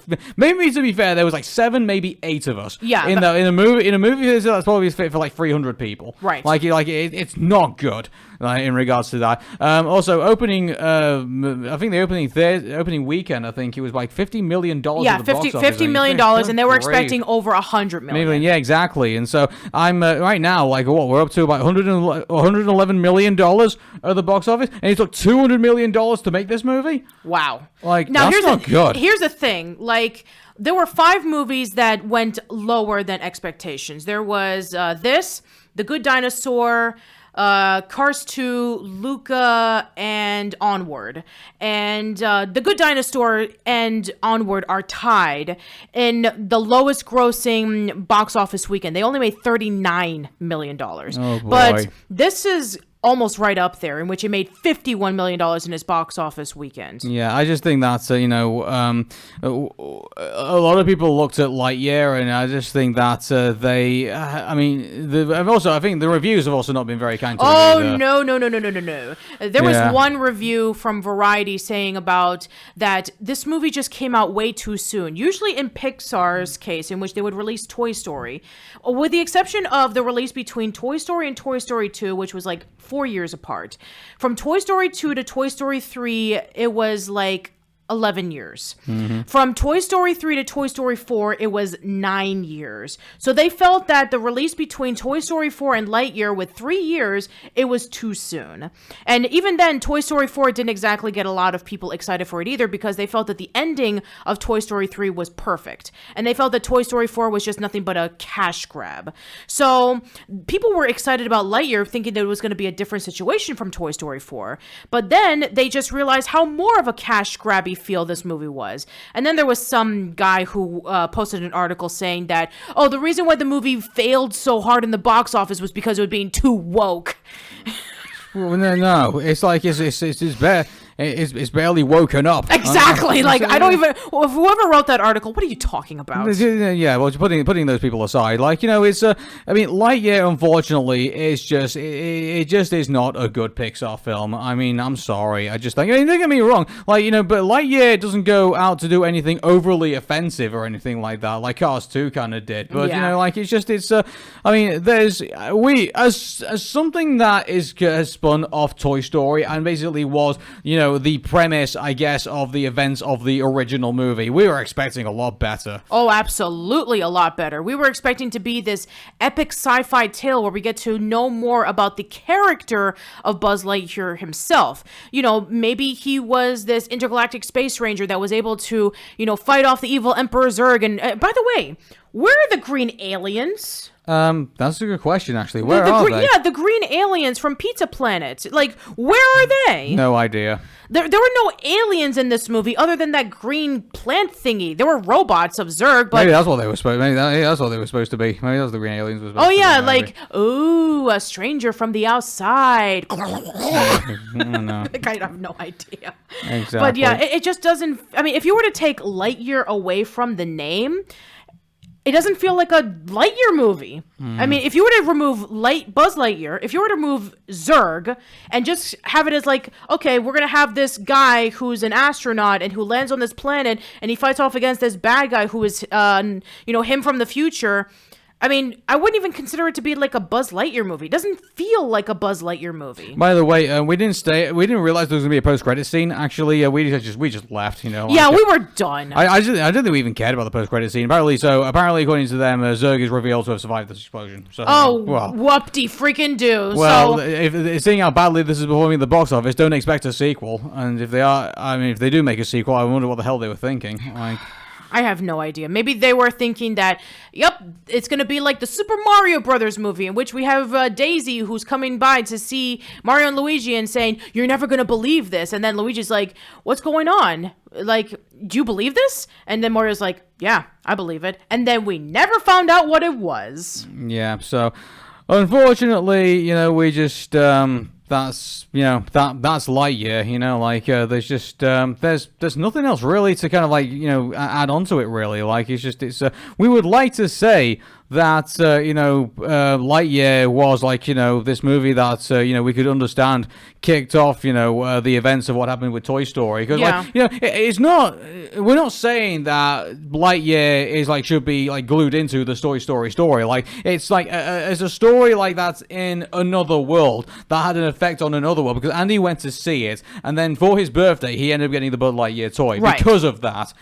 fair, there was 7, maybe 8 of us. Yeah. In a movie theater that's probably fit for 300 people. Right. It's not good. In regards to that, also opening, I think the opening weekend, I think it was $50 million. Yeah, $50 million, and they were expecting over $100 million. Yeah, exactly. And so I'm right now, we're up to about $111 million at the box office, and it took $200 million to make this movie. Wow. Now, that's not good. Here's the thing, there were 5 movies that went lower than expectations. There was this, The Good Dinosaur, Cars 2, Luca, and Onward. And The Good Dinosaur and Onward are tied in the lowest grossing box office weekend. They only made $39 million. Oh, boy. But this is almost right up there, in which it made $51 million in its box office weekend. Yeah, I just think that's, a lot of people looked at Lightyear, and I just think that I think the reviews have also not been very kind to it either. No. There was one review from Variety saying about that this movie just came out way too soon. Usually in Pixar's case, in which they would release Toy Story, with the exception of the release between Toy Story and Toy Story 2, which was like 4 years apart. From Toy Story 2 to Toy Story 3, it was like 11 years. Mm-hmm. From Toy Story 3 to Toy Story 4, it was 9 years. So they felt that the release between Toy Story 4 and Lightyear with 3 years, it was too soon. And even then, Toy Story 4 didn't exactly get a lot of people excited for it either, because they felt that the ending of Toy Story 3 was perfect. And they felt that Toy Story 4 was just nothing but a cash grab. So people were excited about Lightyear, thinking that it was going to be a different situation from Toy Story 4. But then they just realized how more of a cash grabby feel this movie was. And then there was some guy who posted an article saying that, the reason why the movie failed so hard in the box office was because it was being too woke. Well, no, it's like it's barely woken up. Exactly. I don't even. Whoever wrote that article, what are you talking about? Yeah, well, putting those people aside, it's. Lightyear, unfortunately, is just it just is not a good Pixar film. I mean, I'm sorry. I just think. Don't get me wrong. But Lightyear doesn't go out to do anything overly offensive or anything like that, like Cars 2 kind of did. But there's as something that has spun off Toy Story and basically was, the premise, I guess, of the events of the original movie. We were expecting a lot better. Oh, absolutely a lot better. We were expecting to be this epic sci-fi tale where we get to know more about the character of Buzz Lightyear himself. Maybe he was this intergalactic space ranger that was able to, fight off the evil Emperor Zurg. And by the way, where are the green aliens? That's a good question, actually. Where are they? Yeah, the green aliens from Pizza Planet. Where are they? No idea. There were no aliens in this movie other than that green plant thingy. There were robots of Zurg, but maybe that's what they were supposed. Maybe that's what they were supposed to be. Maybe that's the green aliens was. A stranger from the outside. No. I have no idea. Exactly. But yeah, it just doesn't. I mean, if you were to take Lightyear away from the name, it doesn't feel like a Lightyear movie. I mean, if you were to remove Buzz Lightyear, if you were to remove Zurg and just have it as okay, we're going to have this guy who's an astronaut and who lands on this planet and he fights off against this bad guy who is, him from the future. I mean, I wouldn't even consider it to be like a Buzz Lightyear movie. It doesn't feel like a Buzz Lightyear movie. By the way, we didn't realize there was gonna be a post-credit scene. Actually, we just left. We were done. I don't think we even cared about the post-credit scene. Apparently, according to them, Zurg is revealed to have survived this explosion. So, whoop-de freaking do. Well, if seeing how badly this is performing in the box office, don't expect a sequel. And if they do make a sequel, I wonder what the hell they were thinking. I have no idea. Maybe they were thinking that, it's going to be like the Super Mario Brothers movie, in which we have Daisy, who's coming by to see Mario and Luigi and saying, "You're never going to believe this." And then Luigi's like, "What's going on? Do you believe this?" And then Mario's like, "Yeah, I believe it." And then we never found out what it was. Yeah, so unfortunately, we just... That's Lightyear, there's just there's nothing else really to kind of add on to it really. We would like to say that Lightyear was this movie that we could understand kicked off the events of what happened with Toy Story, because it's not, we're not saying that Lightyear is should be glued into the Toy Story story. It's it's a story that's in another world that had an effect on another world, because Andy went to see it, and then for his birthday he ended up getting the Buzz Lightyear toy because of that.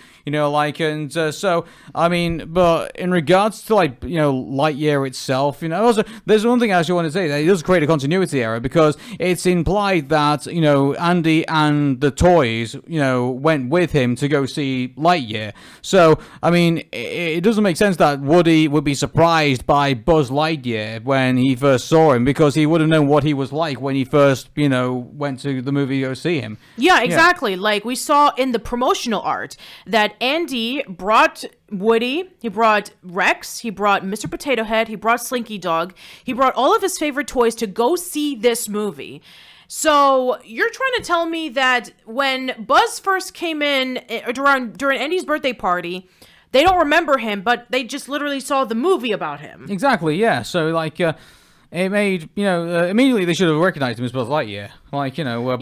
So I mean, but in regards to Lightyear itself, also there's one thing I actually want to say, that it does create a continuity error, because it's implied that Andy and the toys went with him to go see Lightyear. So I mean, it doesn't make sense that Woody would be surprised by Buzz Lightyear when he first saw him, because he would have known what he was like when he first went to the movie to go see him. Yeah, exactly. We saw in the promotional art that Andy brought Woody, he brought Rex, he brought Mr. Potato Head, he brought Slinky Dog, he brought all of his favorite toys to go see this movie. So you're trying to tell me that when Buzz first came in during Andy's birthday party, they don't remember him, but they just literally saw the movie about him. Exactly, yeah. So, like, it made, immediately they should have recognized him as Buzz Lightyear. Like, but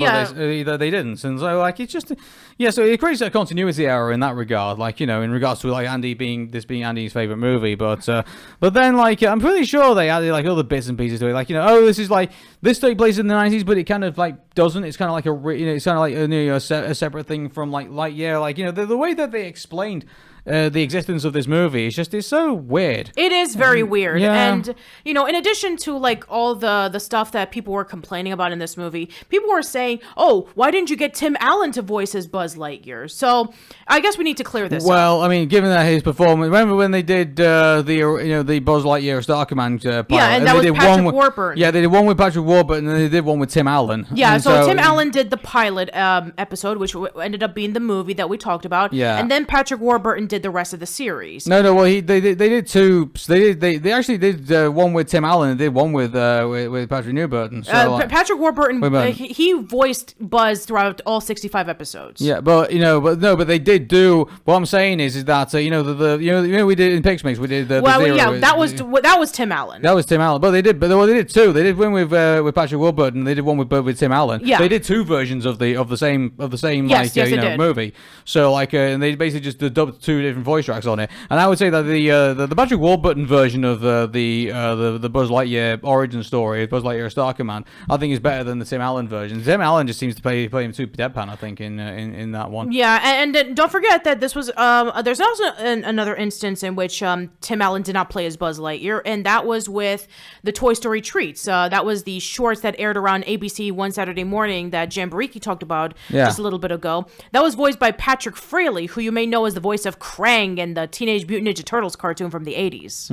they didn't. And so, like, it's just, so it creates a continuity error in that regard. Like, in regards to, like, Andy being Andy's favorite movie. But then, like, I'm pretty sure they added, like, other bits and pieces to it. Like, this is, like, this took place in the 90s, but it kind of, like, doesn't. It's kind of like it's kind of like a separate thing from, like, Lightyear. Like, the way that they explained the existence of this movie it's so weird. It is very weird. Yeah. And in addition to like all the stuff that people were complaining about in this movie, people were saying, oh, why didn't you get Tim Allen to voice as Buzz Lightyear? So I guess we need to clear this up. I mean, given that his performance, remember when they did the Buzz Lightyear Star Command pilot? Yeah, and that was Patrick Warburton. Yeah, they did one with Patrick Warburton, and then they did one with Tim Allen. Yeah, so Tim Allen did the pilot episode, which ended up being the movie that we talked about. Yeah. And then Patrick Warburton did the rest of the series. No, well, they did two. They actually did one with Tim Allen and did one with Patrick Newburton. So, Patrick Warburton, he voiced Buzz throughout all 65 episodes. Yeah, but they did do. What I'm saying is that we did in PixMix, we did that was Tim Allen. That was Tim Allen, but they did two. They did one with Patrick Warburton. They did one with Tim Allen. Yeah, they did two versions of the same yes, movie. So and they basically just dubbed two different voice tracks on it. And I would say that the Patrick Warburton version of the Buzz Lightyear origin story, Buzz Lightyear Star Command, I think is better than the Tim Allen version. Tim Allen just seems to play him too deadpan, I think, in that one. Yeah, and don't forget that this was there's also another instance in which Tim Allen did not play as Buzz Lightyear, and that was with the Toy Story Treats. That was the shorts that aired around ABC one Saturday morning that Jamboree talked about just a little bit ago. That was voiced by Patrick Fraley, who you may know as the voice of Krang and the Teenage Mutant Ninja Turtles cartoon from the 80s.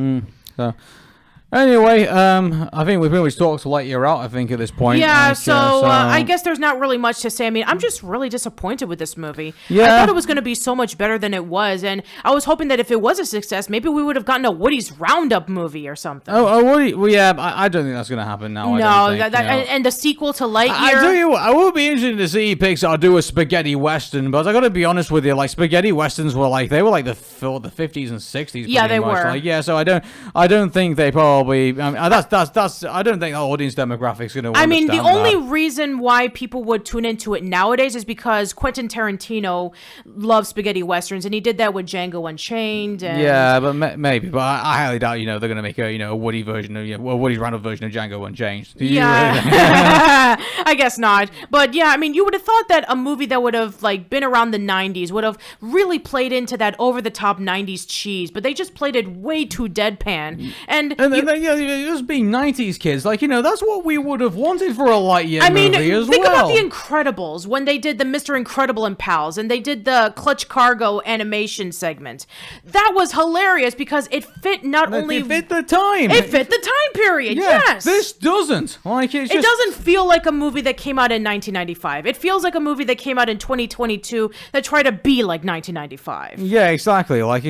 Anyway, I think we've pretty much talked Lightyear out, I think, at this point. Yeah, I guess there's not really much to say. I mean, I'm just really disappointed with this movie. Yeah. I thought it was going to be so much better than it was, and I was hoping that if it was a success, maybe we would have gotten a Woody's Roundup movie or something. Oh, Woody? Well, yeah, I don't think that's going to happen now. No, and the sequel to Lightyear. I tell you what, I would be interested to see Pixar do a spaghetti western, but I got to be honest with you, like spaghetti westerns were like the 50s and 60s. Yeah, they much. were. Like, yeah, so I don't think they probably. I mean, that's. I don't think our audience demographic's going to. I mean, the only reason why people would tune into it nowadays is because Quentin Tarantino loves spaghetti westerns, and he did that with Django Unchained. And... Yeah, but maybe. But I highly doubt they're going to make a Woody version of a Woody's Roundup version of Django Unchained. Yeah, I guess not. But yeah, I mean, you would have thought that a movie that would have like been around the 90s would have really played into that over the top 90s cheese, but they just played it way too deadpan. And just being 90s kids, like, that's what we would have wanted for a Lightyear movie as well. Think about The Incredibles, when they did the Mr. Incredible and Pals, and they did the Clutch Cargo animation segment. That was hilarious because it fit It fit the time. It fit the time period, yes. This doesn't. Like, it doesn't feel like a movie that came out in 1995. It feels like a movie that came out in 2022 that tried to be like 1995. Yeah, exactly. Like,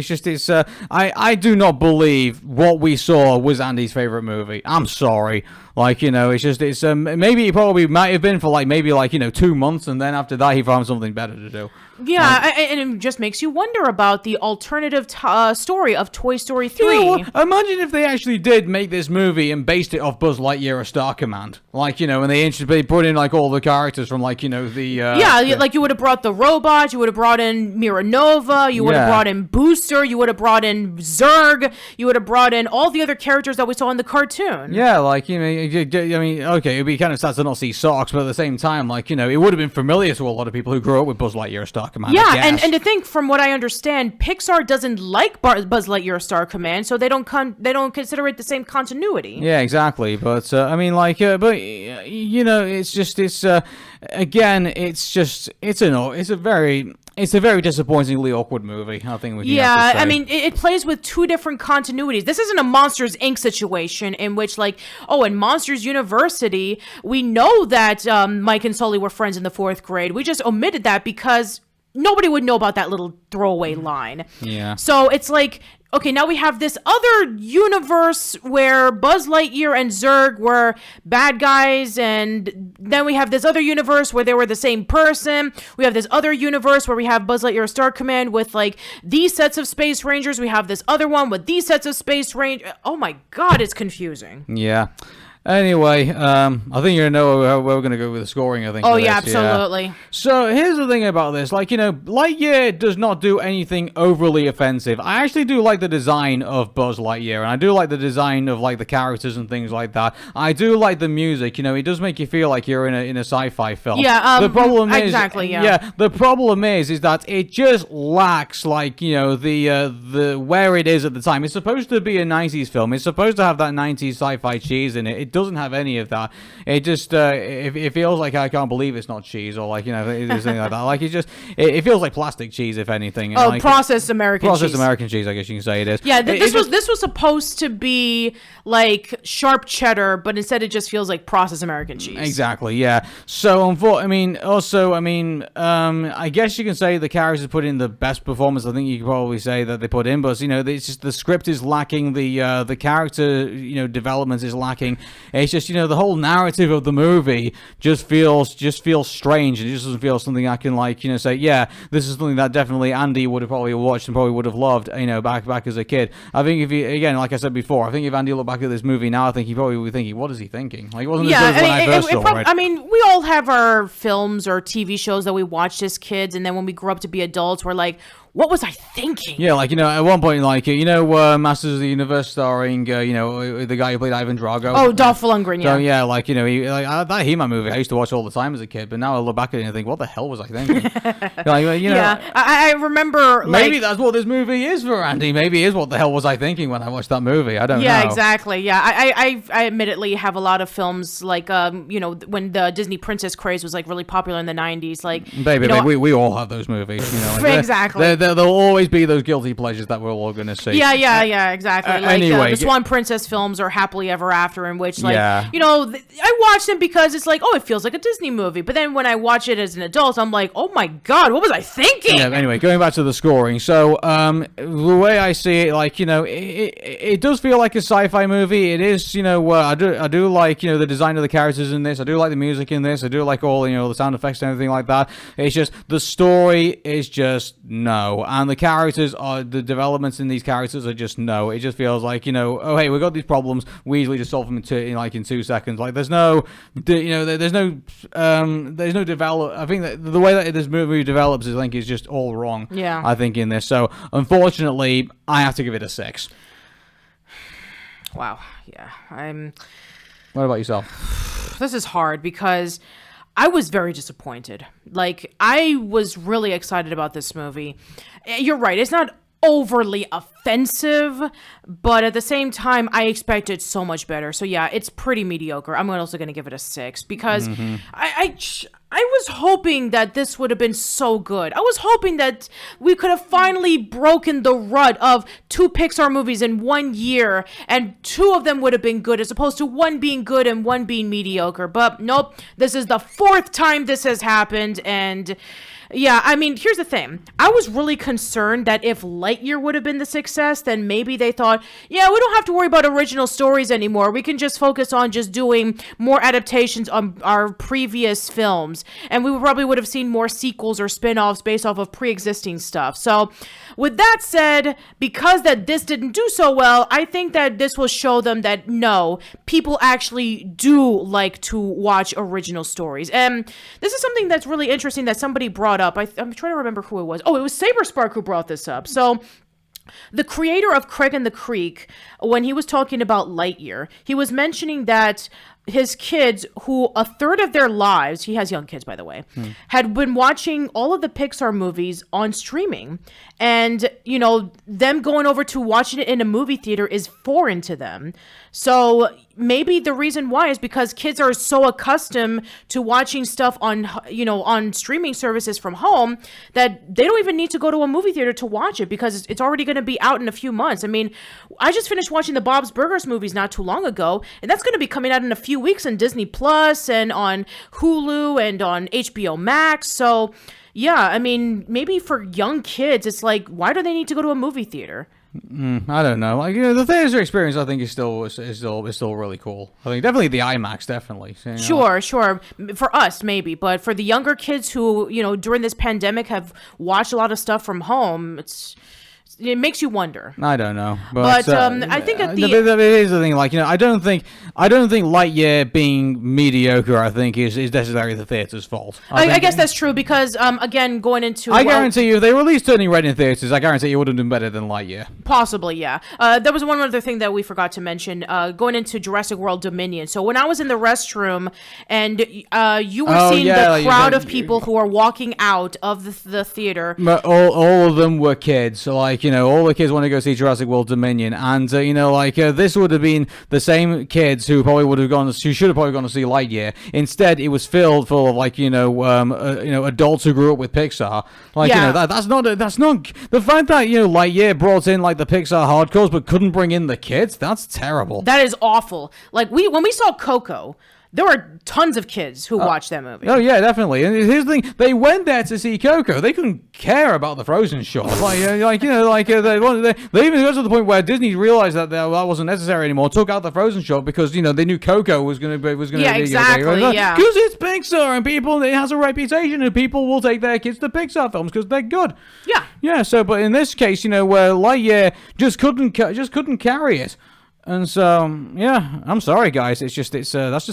I do not believe what we saw was Andy's favorite movie. I'm sorry. Like, maybe it probably might have been for like maybe 2 months, and then after that he found something better to do. Yeah, and it just makes you wonder about the alternative story of Toy Story 3. Imagine if they actually did make this movie and based it off Buzz Lightyear: A Star Command. Like, and they put in like all the characters from like, like you would have brought the robot, you would have brought in Mira Nova, you would have brought in Booster, you would have brought in Zurg, you would have brought in all the other characters that we saw in the cartoon. Yeah, like, okay, it'd be kind of sad to not see Socks, but at the same time, like, it would have been familiar to a lot of people who grew up with Buzz Lightyear: A Star Command. Yeah, and to think, from what I understand, Pixar doesn't like Buzz Lightyear: Star Command, so they don't consider it the same continuity. Yeah, exactly. But I mean, like, it's a very disappointingly awkward movie, I think. I mean, it plays with two different continuities. This isn't a Monsters, Inc. situation in which, like, in Monsters University, we know that Mike and Sully were friends in the 4th grade. We just omitted that because nobody would know about that little throwaway line. Yeah. So it's like, okay, now we have this other universe where Buzz Lightyear and Zurg were bad guys, and then we have this other universe where they were the same person. We have this other universe where we have Buzz Lightyear Star Command with like these sets of Space Rangers. We have this other one with these sets of Space Rangers. Oh my God, it's confusing. Yeah. Anyway, I think you know where we're going to go with the scoring, I think. Oh, for yeah, this, absolutely. Yeah. So, here's the thing about this. Like, Lightyear does not do anything overly offensive. I actually do like the design of Buzz Lightyear, and I do like the design of, like, the characters and things like that. I do like the music. It does make you feel like you're in a sci-fi film. Yeah, the problem is... exactly, yeah. Yeah, the problem is that it just lacks, like, the where it is at the time. It's supposed to be a 90s film. It's supposed to have that 90s sci-fi cheese in it. It doesn't have any of that. It just it feels like I can't believe it's not cheese, or like something like that. Like it feels like plastic cheese, if anything. Oh, like, processed American cheese. American cheese, I guess you can say it is. Yeah, this was supposed to be like sharp cheddar, but instead it just feels like processed American cheese. Exactly, yeah. So I guess you can say the characters put in the best performance. I think you could probably say that they put in, but it's just the script is lacking, the character development is lacking. It's just the whole narrative of the movie just feels strange, and it just doesn't feel something I can say, yeah, this is something that definitely Andy would have probably watched and probably would have loved back as a kid. I think if you, again, like I said before, I think if Andy looked back at this movie now, I think he probably would be thinking, what is he thinking? Like, it wasn't as good as when I first saw it. I mean, we all have our films or TV shows that we watched as kids, and then when we grew up to be adults, we're like, what was I thinking? Yeah, at one point, Masters of the Universe starring, the guy who played Ivan Drago. Oh, Dolph Lundgren, yeah. So, yeah, that He-Man movie I used to watch all the time as a kid, but now I look back at it and think, what the hell was I thinking? Yeah, I remember, maybe that's what this movie is for Andy. Maybe it is what the hell was I thinking when I watched that movie. I don't know. Yeah, exactly, yeah. I admittedly have a lot of films, like, when the Disney princess craze was, like, really popular in the 90s, like... Baby, we all have those movies, Exactly. There'll always be those guilty pleasures that we're all going to see. Yeah, exactly. Anyway, the Swan Princess films or Happily Ever After, in which, like, yeah. I watch them because it's like, oh, it feels like a Disney movie. But then when I watch it as an adult, I'm like, oh my God, what was I thinking? Yeah, anyway, going back to the scoring. So, the way I see it, like, it does feel like a sci-fi movie. It is, I do like, the design of the characters in this. I do like the music in this. I do like all, the sound effects and everything like that. It's just, the story is just no. And the the developments in these characters are just no. It just feels like, oh, hey, we got these problems. We easily just solve them in 2 seconds. Like, there's no develop. I think that the way that this movie develops, I think, is just all wrong. Yeah. I think in this. So, unfortunately, I have to give it a 6. Wow. Yeah. What about yourself? This is hard because I was very disappointed. Like, I was really excited about this movie. You're right. It's not overly offensive, but at the same time, I expected so much better. So yeah, it's pretty mediocre. I'm also going to give it a 6 because I was hoping that this would have been so good. I was hoping that we could have finally broken the rut of 2 Pixar movies in 1 year, and 2 of them would have been good as opposed to 1 being good and 1 being mediocre. But nope, this is the 4th time this has happened, and yeah, I mean, here's the thing. I was really concerned that if Lightyear would have been the success, then maybe they thought, yeah, we don't have to worry about original stories anymore. We can just focus on just doing more adaptations on our previous films. And we probably would have seen more sequels or spin-offs based off of pre-existing stuff. So with that said, because that this didn't do so well, I think that this will show them that no, people actually do like to watch original stories. And this is something that's really interesting that somebody brought up. I'm trying to remember who it was. Oh, it was Saberspark who brought this up. So the creator of Craig and the Creek, when he was talking about Lightyear, he was mentioning that his kids, who a third of their lives, he has young kids, by the way, had been watching all of the Pixar movies on streaming. And, them going over to watching it in a movie theater is foreign to them. So maybe the reason why is because kids are so accustomed to watching stuff on, on streaming services from home that they don't even need to go to a movie theater to watch it because it's already going to be out in a few months. I mean, I just finished watching the Bob's Burgers movies not too long ago, and that's going to be coming out in a few weeks on Disney Plus and on Hulu and on HBO Max. So, yeah, I mean, maybe for young kids, it's like, why do they need to go to a movie theater? I don't know. Like, the theater experience, I think is still really cool. I think definitely the IMAX, definitely. You know? Sure. For us, maybe, but for the younger kids who, during this pandemic have watched a lot of stuff from home, it makes you wonder. I don't know, but I think here's the thing. Like, I don't think Lightyear being mediocre, I think, is necessarily the theater's fault. I guess that's true because again, going into I guarantee you, if they released Turning Red in theaters, I guarantee you would have done better than Lightyear. Possibly, yeah. There was one other thing that we forgot to mention. Going into Jurassic World Dominion. So when I was in the restroom and you were seeing the crowd of people who are walking out of the theater, all of them were kids. So all the kids want to go see Jurassic World Dominion, and this would have been the same kids who probably would have who should have probably gone to see Lightyear. Instead, it was full of adults who grew up with Pixar. That's not the fact that Lightyear brought in like the Pixar hardcores but couldn't bring in the kids. That's terrible. That is awful. Like when we saw Coco, there were tons of kids who watched that movie. Oh yeah, definitely. And here's the thing: they went there to see Coco. They couldn't care about the Frozen shot. They even got to the point where Disney realized that wasn't necessary anymore. Took out the Frozen shot because they knew Coco was going to be. Yeah, exactly. Yeah, because it's Pixar and it has a reputation and people will take their kids to Pixar films because they're good. Yeah. Yeah. So, but in this case, where Lightyear just couldn't carry it. And so, yeah, I'm sorry, guys. That's just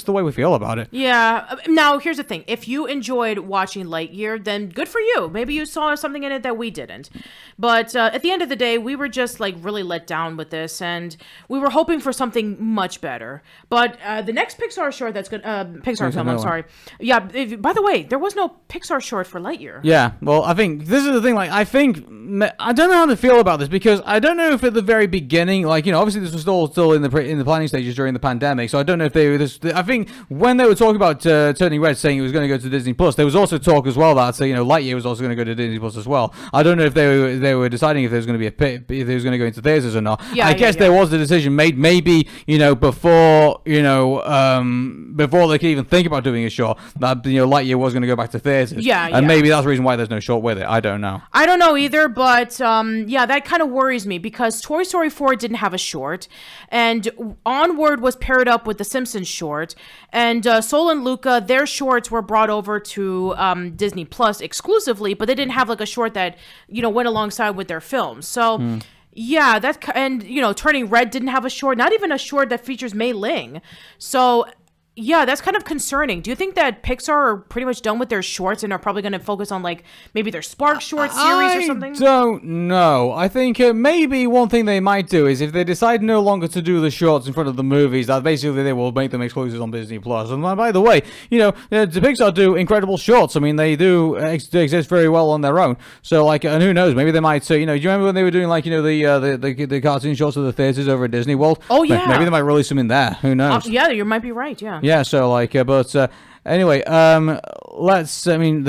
the way we feel about it. Yeah. Now, here's the thing. If you enjoyed watching Lightyear, then good for you. Maybe you saw something in it that we didn't. But at the end of the day, we were just really let down with this, and we were hoping for something much better. But the next Pixar short that's good, Pixar film, I'm sorry. Yeah. By the way, there was no Pixar short for Lightyear. Yeah. Well, I think this is the thing. I don't know how to feel about this because I don't know if at the very beginning, obviously this was still in the planning stages during the pandemic, so I don't know if I think when they were talking about Turning Red, saying it was going to go to Disney Plus, there was also talk as well that Lightyear was also going to go to Disney Plus as well. I don't know if they were deciding if there was going to be if it was going to go into theaters or not. I guess there was a decision made, maybe before they could even think about doing a short, that Lightyear was going to go back to theaters. And maybe that's the reason why there's no short with it. I don't know. I don't know either, but that kind of worries me because Toy Story 4 didn't have a short, and Onward was paired up with the Simpsons short, and Soul and Luca, their shorts were brought over to Disney Plus exclusively, but they didn't have a short that went alongside with their films. So yeah, Turning Red didn't have a short, not even a short that features Mei Ling. So yeah, that's kind of concerning. Do you think that Pixar are pretty much done with their shorts and are probably going to focus on maybe their Spark short series or something? I don't know. I think maybe one thing they might do is if they decide no longer to do the shorts in front of the movies, that basically they will make them exclusive on Disney Plus. And by the way, the Pixar do incredible shorts. I mean, they do exist very well on their own. So and who knows? Maybe they might. Do you remember when they were doing the cartoon shorts of the theaters over at Disney World? Oh yeah. Maybe they might release them in there. Who knows? Yeah, you might be right. Yeah. Yeah, so anyway, the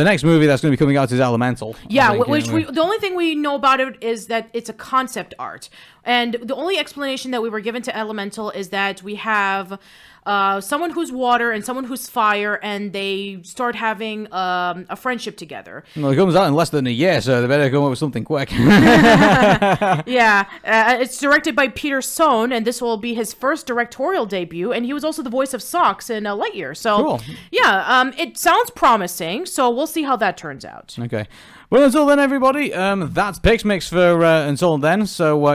next movie that's going to be coming out is Elemental. Yeah, the only thing we know about it is that it's a concept art. And the only explanation that we were given to Elemental is that we have someone who's water and someone who's fire, and they start having a friendship together. Well, it comes out in less than a year, so they better come up with something quick. Yeah, it's directed by Peter Sohn, and this will be his first directorial debut, and he was also the voice of Socks in Lightyear. So, cool. Yeah, it sounds promising, so we'll see how that turns out. Okay. Well, until then, everybody, that's PixMix for until then. So,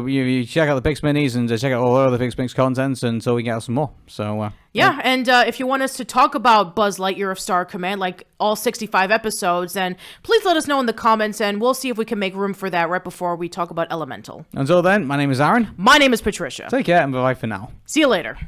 you check out the Pix Minis and check out all our other PixMix contents until we get out some more. So, yeah, and if you want us to talk about Buzz Lightyear of Star Command, like all 65 episodes, then please let us know in the comments, and we'll see if we can make room for that right before we talk about Elemental. Until then, my name is Aaron. My name is Patricia. Take care, and bye-bye for now. See you later.